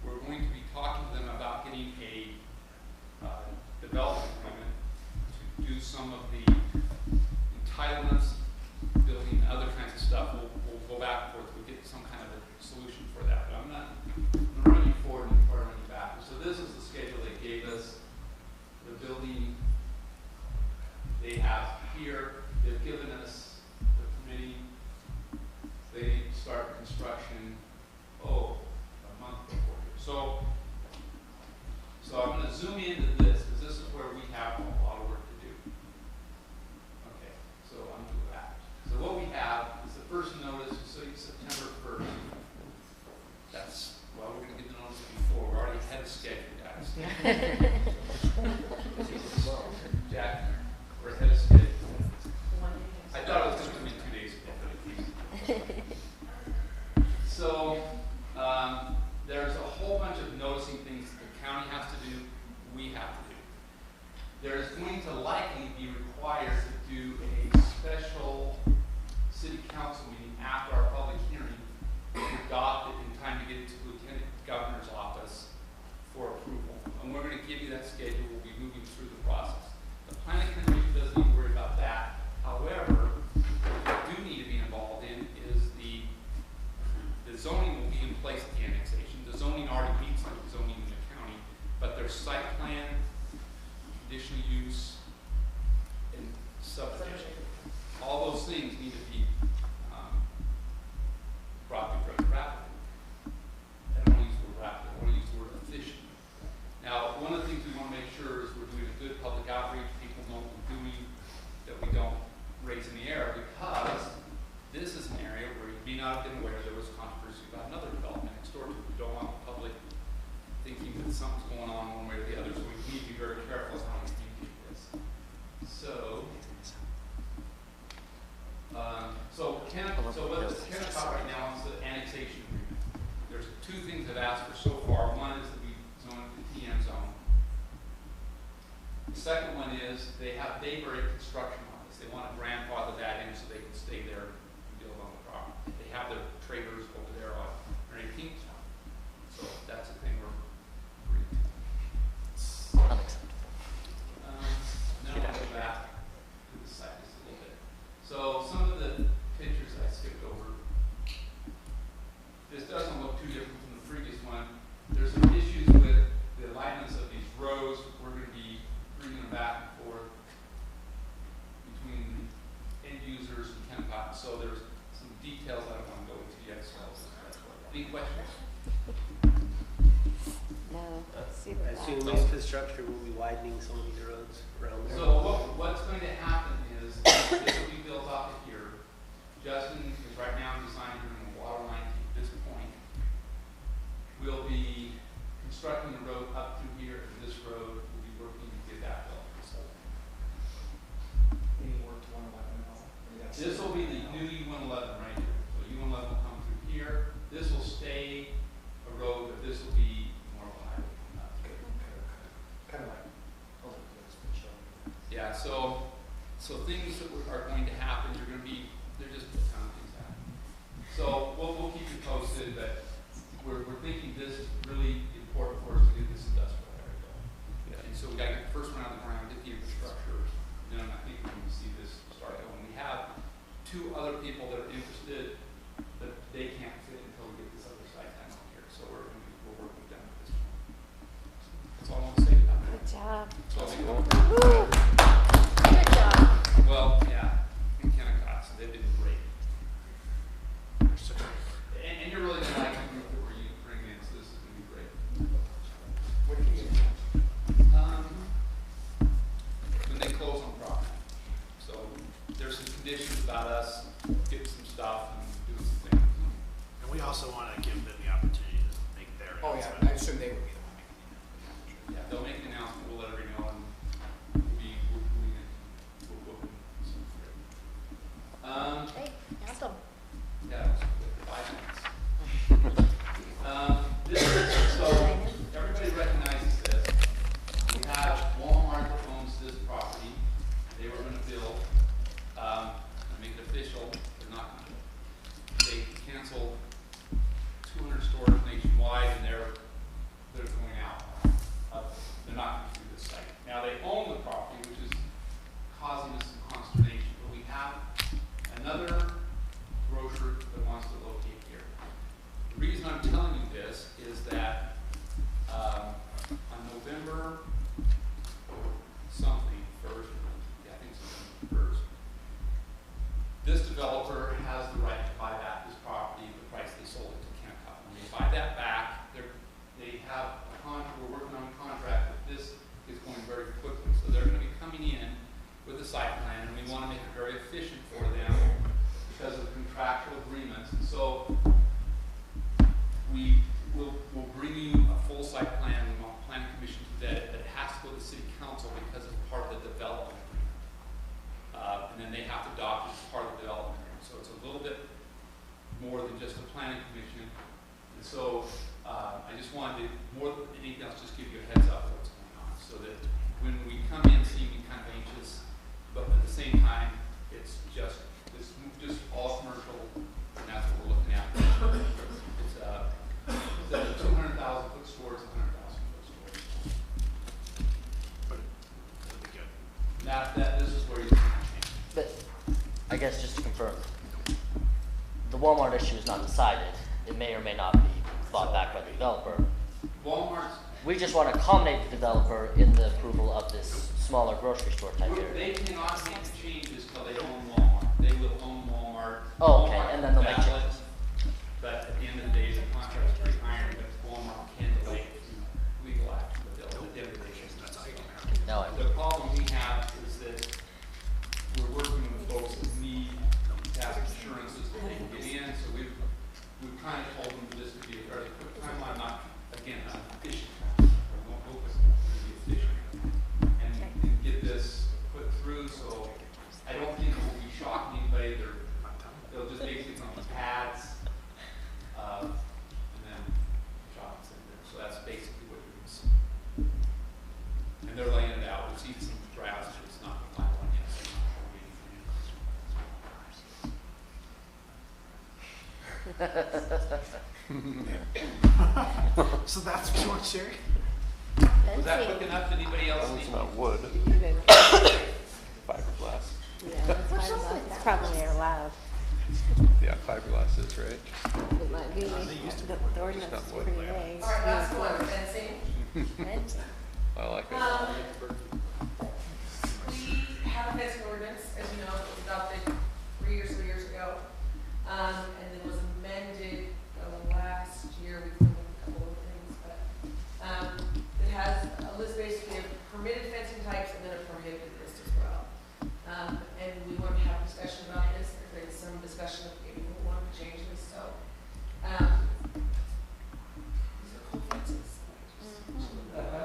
We're going to be talking to them about getting a development agreement to do some of the entitlements, building, other kinds of stuff. We'll go back and forth, we'll get some kind of a solution for that, but I'm gonna run you forward before I run you back. So this is the schedule they gave us. The building they have here, they've given us the committee. They start construction, a month before here. So I'm gonna zoom into this, because this is where we have a lot of work to do. Okay, so I'm gonna go back. So what we have is the first notice, so it's September 1st. That's, well, we're gonna get the notice before, we're already ahead of schedule, guys. Jack, we're ahead of schedule. I thought it was gonna be 2 days ago. So, there's a whole bunch of noticing things the county has to do, we have to do. There's going to likely be required to do a special city council meeting after our public hearing to adopt it in time to get it to the lieutenant governor's office for approval. And we're going to give you that schedule. We'll be moving through the process. The planning commission doesn't need to worry about that. However, what we do need to be involved in is the zoning will be in place at the annexation. The zoning already meets the zoning in the county, but there's site plan, conditional use, and subdivision. All those things need to be brought before rapidly. I don't want to use the word rapid, I want to use the word efficient. Now, one of the things we want to make sure is we're doing a good public outreach, people know what we're doing, that we don't raise in the air, because this is an area where you may not have been aware there was controversy about another development next door to it. We don't want the public thinking that something's going on one way or the other, so we need to be very careful how we communicate this. So what this Kennecott right now is the annexation agreement. There's two things they've asked for so far. One is that we zone it the TM zone. The second one is they have Bayberry construction on this. They want to grandfather that in so they can stay there and build on the property. They have their trailers over there on 18th. So that's the thing we're agreeing to. Unacceptable. Now I'll go back to the site just a little bit. So some of the pictures I skipped over. This doesn't look too different from the previous one. There's some issues with the alignments of these rows. We're going to be bringing them back and forth between end users and Kennecott. So there's some details I don't want to go into yet. So any questions? No. I assume infrastructure will be widening some of these roads around there. So what's going to happen is this will be built off of here. Justin is right now designing a water line to this point. We'll be constructing the road up through here, and this road will be working to get that built. So Any work to 111 now? this will be the new U-111 right here. So U-111 will come through here. This will stay a road, but this will be more of a highway. Kind of like, oh, it's been shown. Yeah, so things that are going to happen, there's just a ton of things happening. So we'll keep you posted, but we're thinking this is really important for us to get this industrial area going. Yeah. And so we gotta get the first one out of the ground, get the infrastructure, then I think we can see this start going. We have two other people that are interested, but they can't fit until we get this other site down here. So we're working with them at this point. That's all I want to say about Good that. job. That's all I Woo! want. Good job. Well, yeah, in Kennecott, so they've been great. And you're really gonna like the group that we're bringing in, so this is gonna be great. What do you get? When they close on property. So there's some conditions about us getting some stuff and doing some things. And we also want to give them the opportunity to make their Oh, yeah, announcement. I assume they would be the one making the announcement. Yeah, they'll make an announcement, we'll let everybody know, and we'll be doing it, we'll book them. So confirm something first. Yeah, I think something first. This developer has the right to buy back this property at the price they sold it to Kennecott. When they buy that back, they have we're working on a contract that this is going very quickly. So they're going to be coming in with a site plan, and we want to make it very efficient for them because of contractual agreements. And so we'll bring you a full site plan. We want the planning commission to vet it, but it has to go to the city council because it's part of the development agreement. And then they have to adopt it as part of the development agreement. So it's a little bit more than just a planning commission. And so I just wanted to, more than anything else, just give you a heads up of what's going on so that when we come in seeming kind of anxious, but at the same time, it's just all commercial, and that's what we're looking at. It's instead of 200,000 foot store, it's 100,000 foot store. But it'll be good. This is where you can change. But I guess just to confirm, the Walmart issue is not decided. It may or may not be bought back by the developer. Walmart's, We just want to accommodate the developer in the approval of this smaller grocery store type area. they cannot make the changes till they own Walmart. They will own Walmart. Oh, okay, Walmart and then they'll make valid, changes. But at the end of the day, the contract's pretty iron, but Walmart can delay legal action, but they'll, at the end of the day, that's all you can have. No, I- The problem we have is that we're working with folks that need to have insurances that they can get in, so we've kind of told them this would be a fairly quick timeline, not, again, not efficient. We won't focus on it, it'll be efficient. And get this put through, so I don't think it will be shocking anybody. They'll just basically come with pads, and then shots in there. So that's basically what you're going to see. And they're laying it out. We've seen some drafts, but it's not the final one yet. So So that's what you want to share? was that quick enough? Did anybody else It's need? not wood, fiberglass. Yeah, that's fine. It's probably allowed. Yeah, fiberglass is, right? It might be, the ordinance is pretty vague. All right, last one, fencing. Right? I like it. We have a fencing ordinance, as you know, it was adopted 3 or so years ago, and then was amended last year. We cleaned up a couple of things, but it has a list basically of permitted fencing types and then a prohibited list as well. And we want to have a discussion about this. There's been some discussion of maybe we want to change this, so. These are cool fences.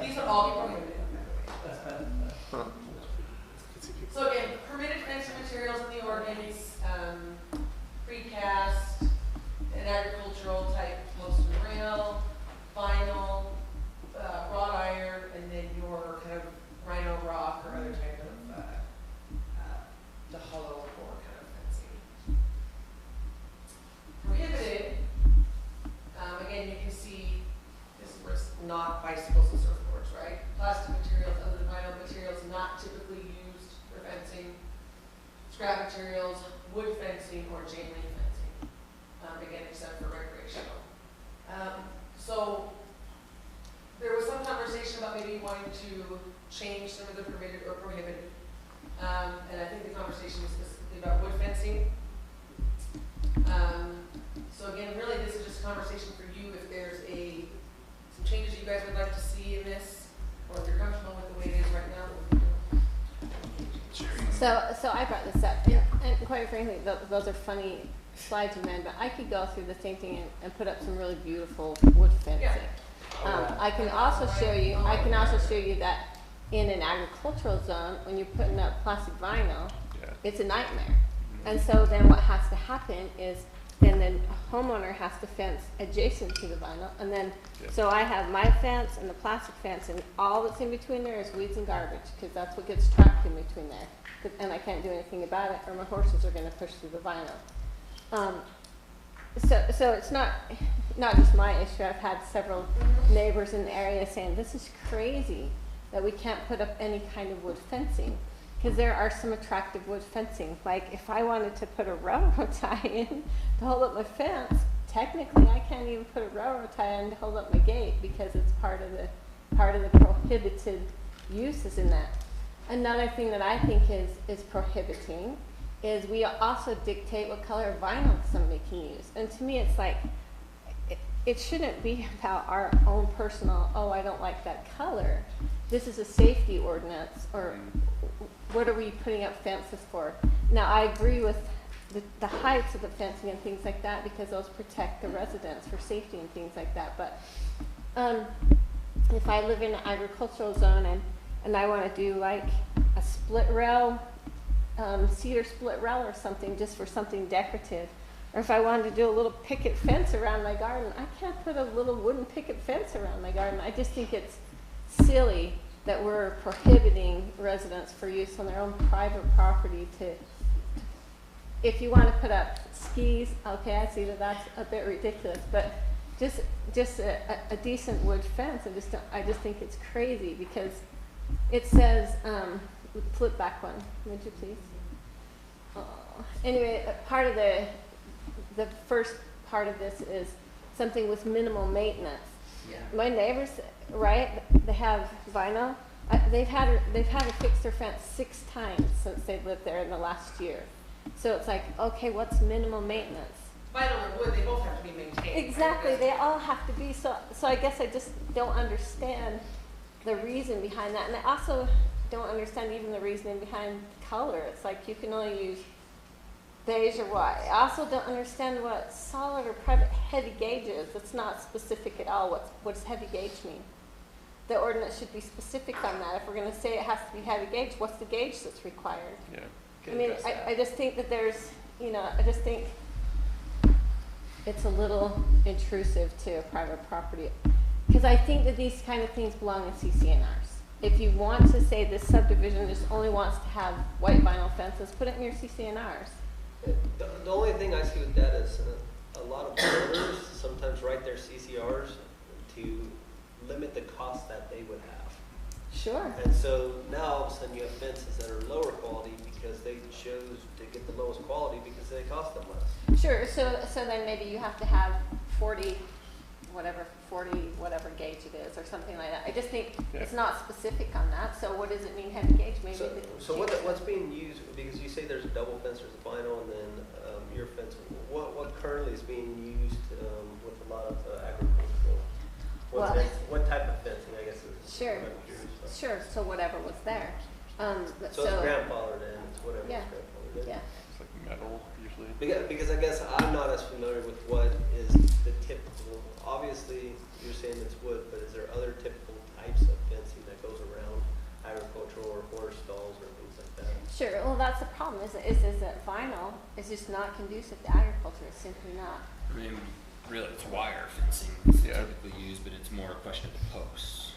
These will all be prohibited. So again, permitted fencing materials in the ordinance, precast, and agricultural type post and rail, vinyl, wrought iron, and then your kind of rhino rock or other type of, the hollow core kind of fencing. Prohibited, again, you can see this was not bicycles and surfboards, right? Plastic materials other than vinyl materials not typically used for fencing. Scrap materials, wood fencing, or chain link fencing, again, except for recreational. So there was some conversation about maybe wanting to change some of the permitted or prohibited. And I think the conversation was specifically about wood fencing. So again, really this is just a conversation for you if there's some changes you guys would like to see in this, or if you're comfortable with the way it is right now. So I brought this up, and quite frankly, those are funny slides you made, but I could go through the same thing and put up some really beautiful wood fencing. I can also show you that in an agricultural zone, when you're putting up plastic vinyl, it's a nightmare. And so then what has to happen is then the homeowner has to fence adjacent to the vinyl, and then so I have my fence and the plastic fence, and all that's in between there is weeds and garbage, because that's what gets trapped in between there. And I can't do anything about it, or my horses are going to push through the vinyl. So it's not just my issue. I've had several neighbors in the area saying this is crazy that we can't put up any kind of wood fencing, because there are some attractive wood fencing. Like if I wanted to put a railroad tie in to hold up my fence, technically I can't even put a railroad tie in to hold up my gate because it's part of the part of the prohibited uses in that. Another thing that I think is prohibiting is we also dictate what color of vinyl somebody can use. And to me, it's like, it shouldn't be about our own personal, oh, I don't like that color. This is a safety ordinance, or what are we putting up fences for? Now, I agree with the heights of the fencing and things like that, because those protect the residents for safety and things like that. But if I live in an agricultural zone and I want to do like a split rail, cedar split rail or something, just for something decorative, or if I wanted to do a little picket fence around my garden, I can't put a little wooden picket fence around my garden. I just think it's silly that we're prohibiting residents for use on their own private property to, if you want to put up skis, okay, I see that that's a bit ridiculous, but just a decent wood fence, I just think it's crazy, because it says, flip back one, would you please? Anyway, part of the first part of this is something with minimal maintenance. Yeah. My neighbors, right, they have vinyl. They've had to fix their fence 6 times since they've lived there in the last year. So it's like, okay, what's minimal maintenance? Vinyl and wood, they both have to be maintained. Exactly, right? they all have to be. So I guess I just don't understand the reason behind that, and I also don't understand even the reasoning behind color. It's like you can only use beige or white. I also don't understand what solid or private heavy gauge is. It's not specific at all. What does heavy gauge mean? The ordinance should be specific on that. If we're going to say it has to be heavy gauge, what's the gauge that's required? Yeah. I mean, I just think that there's, I just think it's a little intrusive to a private property. Because I think that these kind of things belong in CCNRs. If you want to say this subdivision just only wants to have white vinyl fences, put it in your CCNRs. The only thing I see with that is a lot of builders sometimes write their CCRs to limit the cost that they would have. Sure. And so now all of a sudden you have fences that are lower quality because they chose to get the lowest quality because they cost them less. Sure. So then maybe you have to have 40 whatever gauge it is or something like that. I just think it's not specific on that. So what does it mean heavy gauge? Maybe so what's being used, because you say there's a double fence, there's a vinyl, and then your fence. What currently is being used with a lot of agricultural? What type of fencing, I guess? Sure. Sure. So whatever was there. So it's grandfathered in. It's whatever yeah. is grandfathered in. Yeah. It's like metal usually. Because I guess I'm not as familiar with what is the typical. Obviously, you're saying it's wood, but is there other typical types of fencing that goes around agricultural or horse stalls or things like that? Sure. Well, that's the problem. Is that vinyl is just not conducive to agriculture. It's simply not. I mean, really, it's wire fencing that's typically used, but it's more a question of the posts,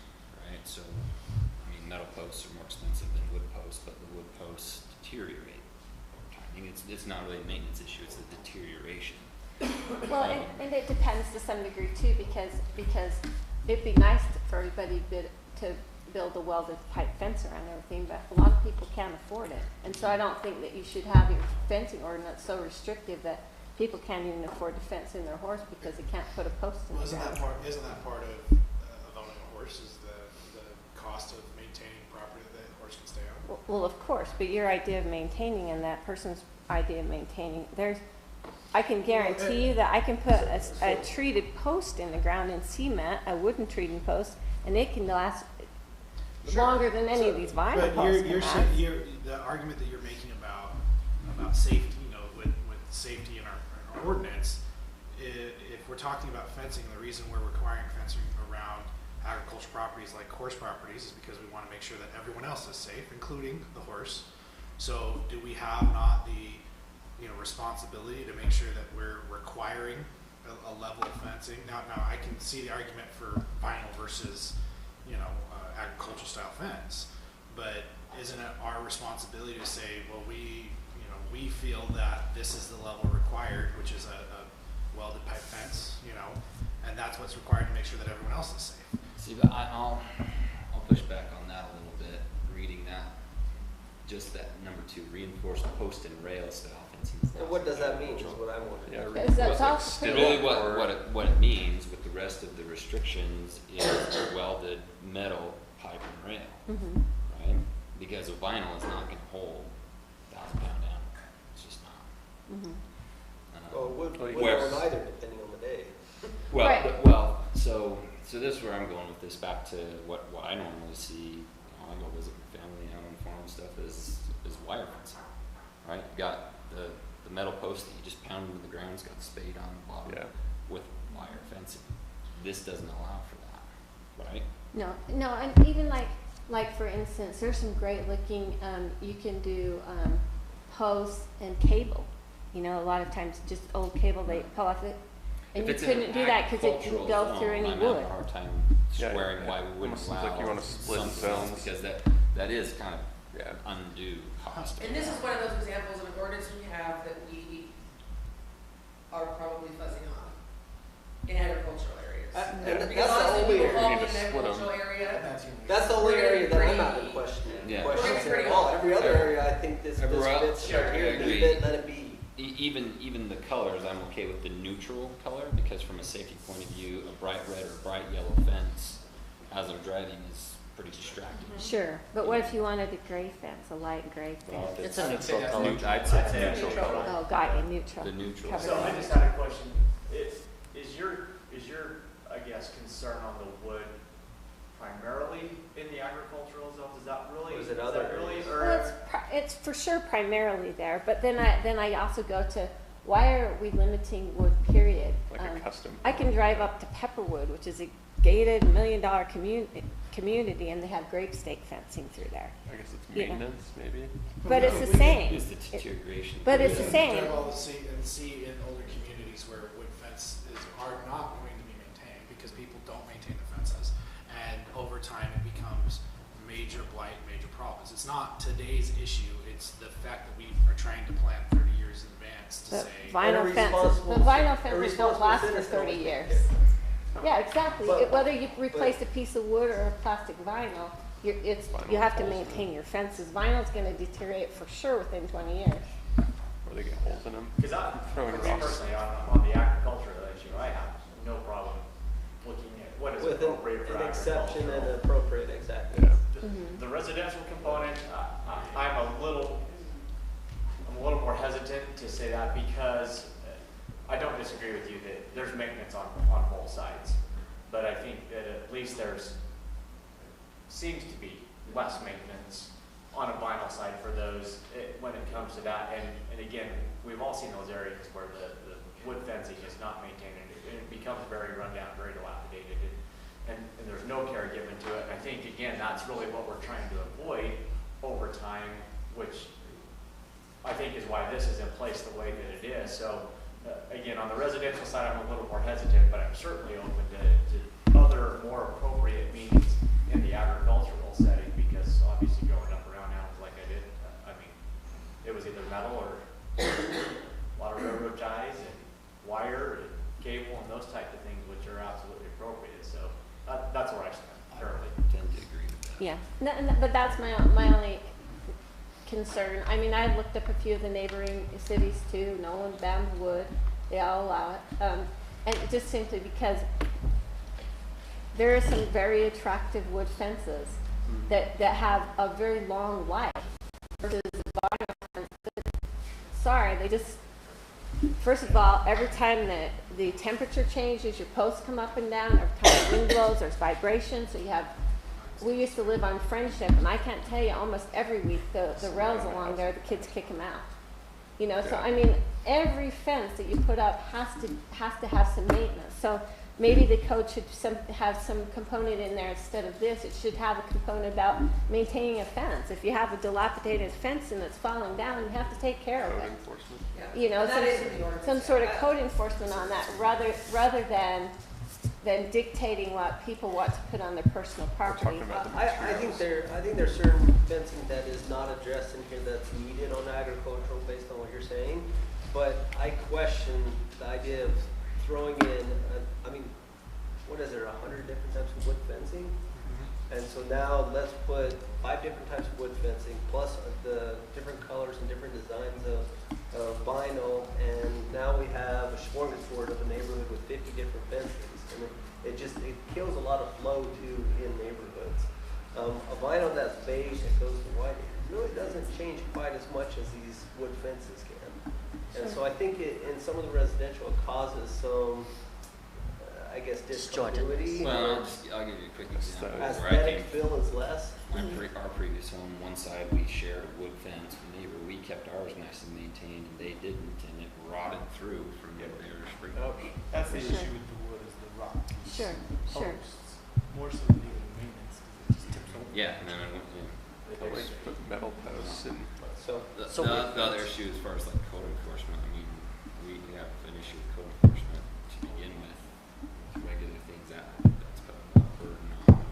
right? So, I mean, metal posts are more expensive than wood posts, but the wood posts deteriorate over time. I mean, it's not really a maintenance issue; it's the deterioration. Well, and it depends to some degree too, because it'd be nice for everybody to build a welded pipe fence around everything, but a lot of people can't afford it. And so I don't think that you should have your fencing ordinance so restrictive that people can't even afford to fence in their horse because they can't put a post in the ground. Isn't that part of owning a horse is the cost of maintaining property that the horse can stay on? Well, of course, but your idea of maintaining and that person's idea of maintaining, I can guarantee you that I can put a treated post in the ground in cement, a wooden treated post, and it can last longer than any of these vinyl posts can last. The argument that you're making about safety, with safety in our ordinance, if we're talking about fencing, the reason we're requiring fencing around agricultural properties like horse properties is because we want to make sure that everyone else is safe, including the horse. So do we have not the responsibility to make sure that we're requiring a level of fencing? Now I can see the argument for vinyl versus, agricultural style fence, but isn't it our responsibility to say, well, we feel that this is the level required, which is a welded pipe fence, and that's what's required to make sure that everyone else is safe. See, but I'll push back on that a little bit, reading that. Just that number 2, reinforced post and rail style fencing. And what does that mean is what I want to know. Because that's all Really what it means with the rest of the restrictions is a welded metal pipe and rail, Mhm. right? Because a vinyl is not gonna hold 1,000-pound animal, it's just not. Mhm. Well, would Where- or neither, depending on the day. Well, Right. so this is where I'm going with this, back to what I normally see, I go visit my family, on farm stuff, is wire fencing, right? You got the metal post that you just pound into the ground, it's got the spade on the bottom Yeah. with wire fencing. This doesn't allow for that, right? No, and even like for instance, there's some great looking, you can do, posts and cable. You know, a lot of times just old cable, they pull off it. And If you it's in couldn't an do that because it agricultural can go through zone, any I'm wood. having a hard time Yeah, squaring yeah. why we wouldn't Almost allow like you wanna split something else, zones. because that is kind of Yeah. undue cost. And this is one of those examples of an ordinance we have that we are probably fuzzing on in agricultural areas. And Yeah. Because that's the honestly, only people area. fall We in need an to split 'em. agricultural area. That's unique. That's the only We're gonna area be that I'm pretty- not in question. Yeah. We're gonna be Questioning pretty at all. off. Every other area, I think this Everywhere else, fits yeah, right here. I Leave agree. it, let it be. Even the colors, I'm okay with the neutral color, because from a safety point of view, a bright red or bright yellow fence as I'm driving is pretty distracting. Sure, but what if you wanted a gray fence, a light gray Well, fence? if It's a I'd say neutral that's color. neut- I'd say it's I'd say neutral neutral. color. Oh, got you, neutral. The neutral. Cover So I it. just had a question. Is your, I guess, concern on the wood primarily in the agricultural zones? Is that really? Or is it that other really, areas? or? Well, it's for sure primarily there, but then I also go to, why are we limiting wood, period? Like a custom. I can drive up to Pepperwood, which is a gated $1 million community, and they have grape stake fencing through there. I guess it's Yeah. maintenance, maybe. But it's the same. Is the deterioration. But it's the We same. drive all the see in older communities where wood fences are not going to be maintained because people don't maintain the fences. And over time, it becomes major blight, major problems. It's not today's issue, it's the fact that we are trying to plan 30 years in advance to The say. vinyl A fences, responsible the vinyl ci- a fences don't responsible last for citizen 30 always years. takes care. Yeah, exactly. But- Whether you replace a piece of wood or a plastic vinyl, you Vinyl have to falls maintain your fences. Vinyl's gonna deteriorate for sure within 20 years. Or they get holes in them. Because Throwing for me rocks. personally, on the agricultural issue, I have no problem looking at what is With appropriate for an exception and agricultural. appropriate, exactly. Yeah. The residential component, I'm a little more hesitant to say that because I don't disagree with you that there's maintenance on both sides. But I think that at least seems to be less maintenance on a vinyl side for those when it comes to that. And again, we've all seen those areas where the wood fencing is not maintained and it becomes very rundown, very dilapidated. And there's no care given to it. And I think, again, that's really what we're trying to avoid over time, which I think is why this is in place the way that it is. So, again, on the residential side, I'm a little more hesitant, but I'm certainly open to other more appropriate means in the agricultural setting, because obviously growing up around animals like I did, I mean, it was either metal or a lot of railroad ties and wire and cable and those type of things, which are absolutely appropriate. So that's where I stand currently. I tend to agree with that. Yeah, but that's my only concern. I mean, I looked up a few of the neighboring cities too. Nolan, Bend, Wood, they all allow it. And just simply because there are some very attractive wood fences that have a very long life versus vinyl fences. Sorry, they just, first of all, every time the temperature changes, your posts come up and down. Every time the wind blows, there's vibration. So we used to live on Friendship, and I can't tell you, almost every week the rails along there, the kids kick them out. You know, so I mean, every fence that you put up has to have some maintenance. So maybe the code should have some component in there instead of this. It should have a component about maintaining a fence. If you have a dilapidated fence and it's falling down, you have to take care of Code it. enforcement. You know, And that is in the ordinance. some sort of code enforcement on that, rather than dictating what people want to put on their personal property. talking about the I think there's certain fencing that is not addressed in here that's needed on agricultural based on what you're saying. But I question the idea of throwing in, I mean, what is there, 100 different types of wood fencing? And so now let's put 5 different types of wood fencing plus the different colors and different designs of vinyl. And now we have a smorgasbord of a neighborhood with 50 different fences. And it just, it kills a lot of flow too in neighborhoods. A vinyl that's beige that goes to white, it really doesn't change quite as much as these wood fences can. And so I think in some of the residential, it causes some, I guess, discontinuity. Well, I'll give you a quick example. Where I Aesthetic came, feel is less. our previous home, one side we shared a wood fence with a neighbor. We kept ours nice and maintained, and they didn't, and it rotted through from their sprinklers. That's the Sure. issue with the wood is the rot. Sure, sure. Posts, more so than even maintenance, 'cause it just tips over. Yeah, and then I went, I like to put metal posts in. So, the other issue as far as like code enforcement, I mean, we have an issue with code enforcement to begin with regular things that's put a lot of burden on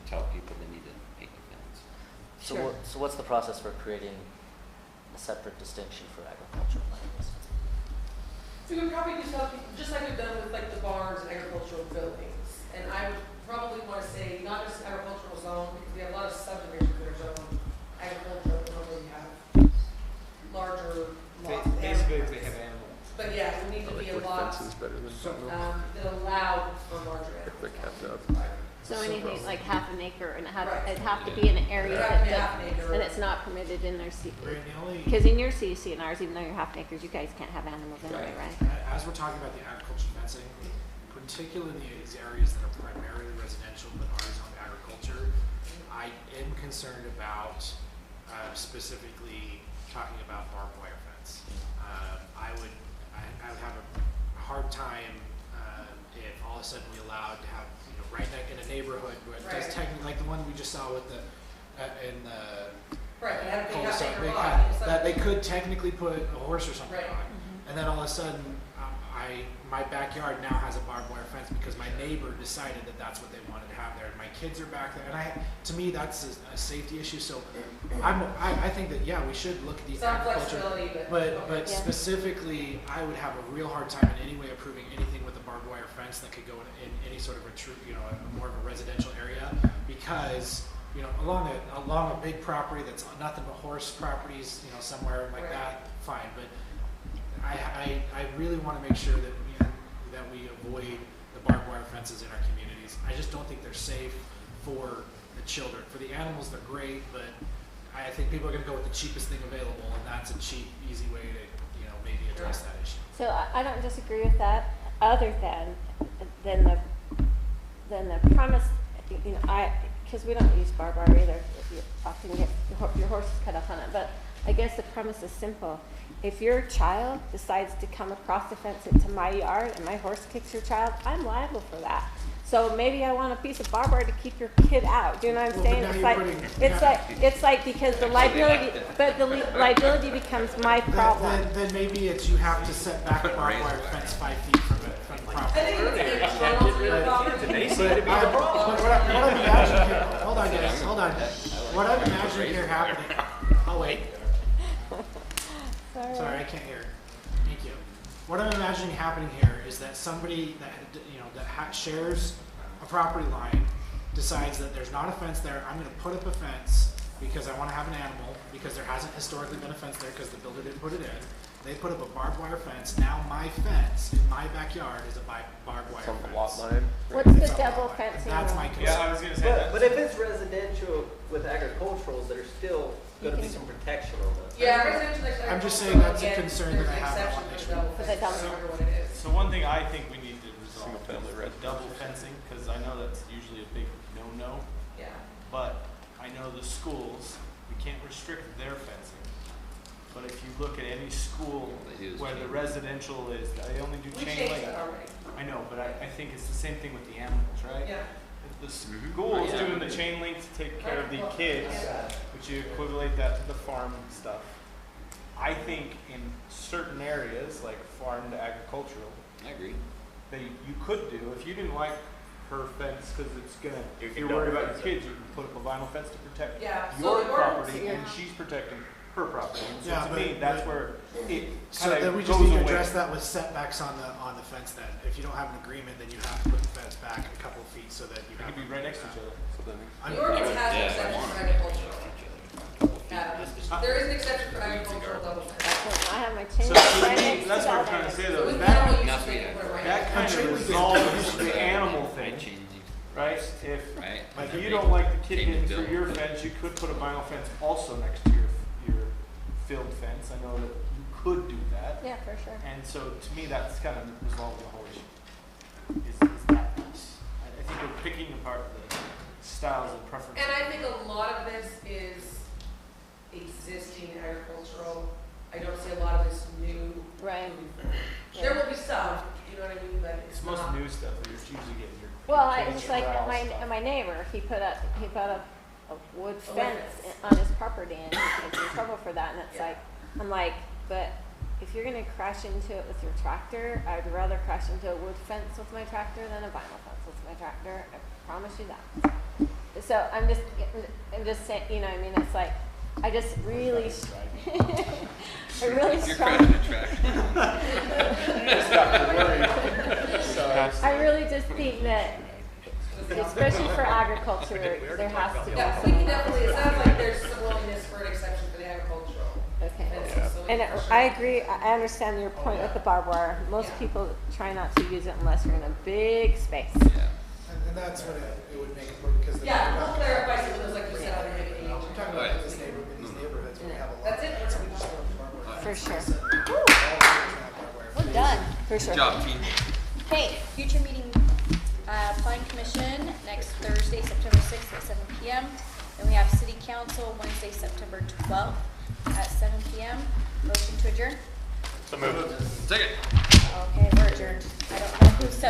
tell people they need to paint the fence. So Sure. so what's the process for creating a separate distinction for agricultural lands? So we would probably do something, just like we've done with like the barns and agricultural buildings. And I would probably want to say, not just agricultural zone, because we have a lot of subdivisions that are zoned agricultural, normally you have larger lots. of Basically, animals. they have animals. But yeah, we need I to like be a wood lot, fences better than vinyl. that allow for larger If they're animals. kept up. So anything like half an acre, and Right. it'd have to be in an area It'd have to be that, half an acre. and it's not permitted in their Right, the only, because in your CUC and ours, even though you're half an acres, you guys can't have animals anyway, right? as we're talking about the agriculture fencing, particularly in these areas that are primarily residential but are zoned agriculture, I am concerned about specifically talking about barbed wire fence. I would have a hard time if all of a sudden we allowed to have, right in a neighborhood where it does Right. technically, like the one we just saw with the, in the Right, they have a big half cul-de-sac, acre they lot. had- it's that they like- could technically put a horse or something Right. on. And then all of a sudden, my backyard now has a barbed wire fence because my neighbor decided that that's what they wanted to have there. And my kids are back there, and to me, that's a safety issue. So I think that, yeah, we should look at the Some agriculture. flexibility, But Yeah. specifically, I would have a real hard time in any way approving anything with a barbed wire fence that could go in any sort of a true, more of a residential area, because, along a big property that's nothing but horse properties, somewhere like Right. that, fine. But I really want to make sure that we avoid the barbed wire fences in our communities. I just don't think they're safe for the children. For the animals, they're great, but I think people are going to go with the cheapest thing available, and that's a cheap, easy way to, maybe address that issue. So I don't disagree with that, other than the premise, because we don't use barbed wire either. You often get, your horse is cut off on it, but I guess the premise is simple. If your child decides to come across the fence into my yard and my horse kicks your child, I'm liable for that. So maybe I want a piece of barbed wire to keep your kid out. Do you know what I'm Well, but saying? now It's you're like, putting- it's like because the liability, but the liability becomes my problem. Then maybe it's you have to set back a barbed wire fence 5 feet from the I property. think it's a channel to your property. But what I'm imagining here, hold on guys, hold on. What I'm imagining here happening, oh wait, sorry, I can't hear. Thank you. What I'm imagining happening here is that somebody that, shares a property line decides that there's not a fence there, I'm gonna put up a fence because I wanna have an animal, because there hasn't historically been a fence there because the builder didn't put it in. They put up a barbed wire fence, now my fence in my backyard is a barbed wire From the lot fence. line. What's the It's a double lot line. fencing? That's my rule? concern. Yeah, I was gonna say that. But if it's residential with agriculturals, there's still gonna be some protection on that. Yeah, residential. I'm just saying that's a again, concern that I there's have. an I want to exception make for sure. double For the fence, double no matter what it is. So one thing I think we need to resolve Single-family is residence. double fencing, because I know that's usually a big no-no. Yeah. But I know the schools, we can't restrict their fencing. But if you look at any school They do is where the chain. residential is, they only do We chain changed link. that already. I know, but I think it's the same thing with the animals, right? Yeah. If the Mhm. school's Yeah. doing the chain link to take care of the Right. kids, Yeah. which you equivalent that to the farm stuff. I think in certain areas, like farm to agricultural, I agree. that you could do, if you didn't like her fence, because it's gonna, You if can you're worried double about your fence it. kids, you can put up a vinyl fence to protect Yeah, so your the ordinance, property, and she's protecting her property. And Yeah, so to but- me, that's but- where it So kind then of we goes just need to away. address that with setbacks on the fence then. If you don't have an agreement, then you have to put the fence back a couple of feet so that you They have. could be right next to each other. So then I'm- The ordinance has an Yeah, exception I for want agricultural. Couple feet. Adam, there is an exception for agricultural double fence. That's when I have my I changed So the to me, signage that's to what I'm that trying to say image. though, So is we that, can That's only what- use it right that now. kind of resolves the animal By thing, changing, right? If, right? like, you don't like the kid Change getting the through your bill. fence, you could put a vinyl fence also next to your filled fence. I know that you could do that. Yeah, for sure. And so to me, that's kind of resolved the whole issue, is that piece. I think we're picking apart the styles and preferences. And I think a lot of this is existing agricultural. I don't see a lot of this new. Right. There will be some, you know what I mean, but It's it's most not. new stuff that you're usually getting your. Well, your it's cage like corral my stuff. my neighbor. He put up a wood A wood fence fence. on his property, and he gets in trouble for that. And it's Yeah. like, I'm like, but if you're gonna crash into it with your tractor, I'd rather crash into a wood fence with my tractor than a vinyl fence with my tractor. I promise you that. So I'm just saying, you know, what I mean, it's like, I just really, I really You're strong. crashing a tractor. I really just think that, especially for agriculture, there has to be Yeah, some. we can definitely, it sounds like there's some willingness for an exception for the agricultural. Okay. fences, so we And can for I sure- agree, I understand your point with the barbed wire. Most Yeah. people try not to use it unless you're in a big space. Yeah. And that's when it would make it work, because. Yeah, we'll clarify some of those, like you said, on the age. I'm talking Right. about in these neighborhoods where we have a lot. That's it. So we just throw the barbed wire. For sure. All the neighbors have barbed wire. We're done, for sure. Good job, team. Okay, future meeting, planning commission, next Thursday, September 6th at 7 PM. Then we have city council, Wednesday, September 12th at 7 PM. Motion to adjourn? So moved. Second. Okay, we're adjourned. I don't know who said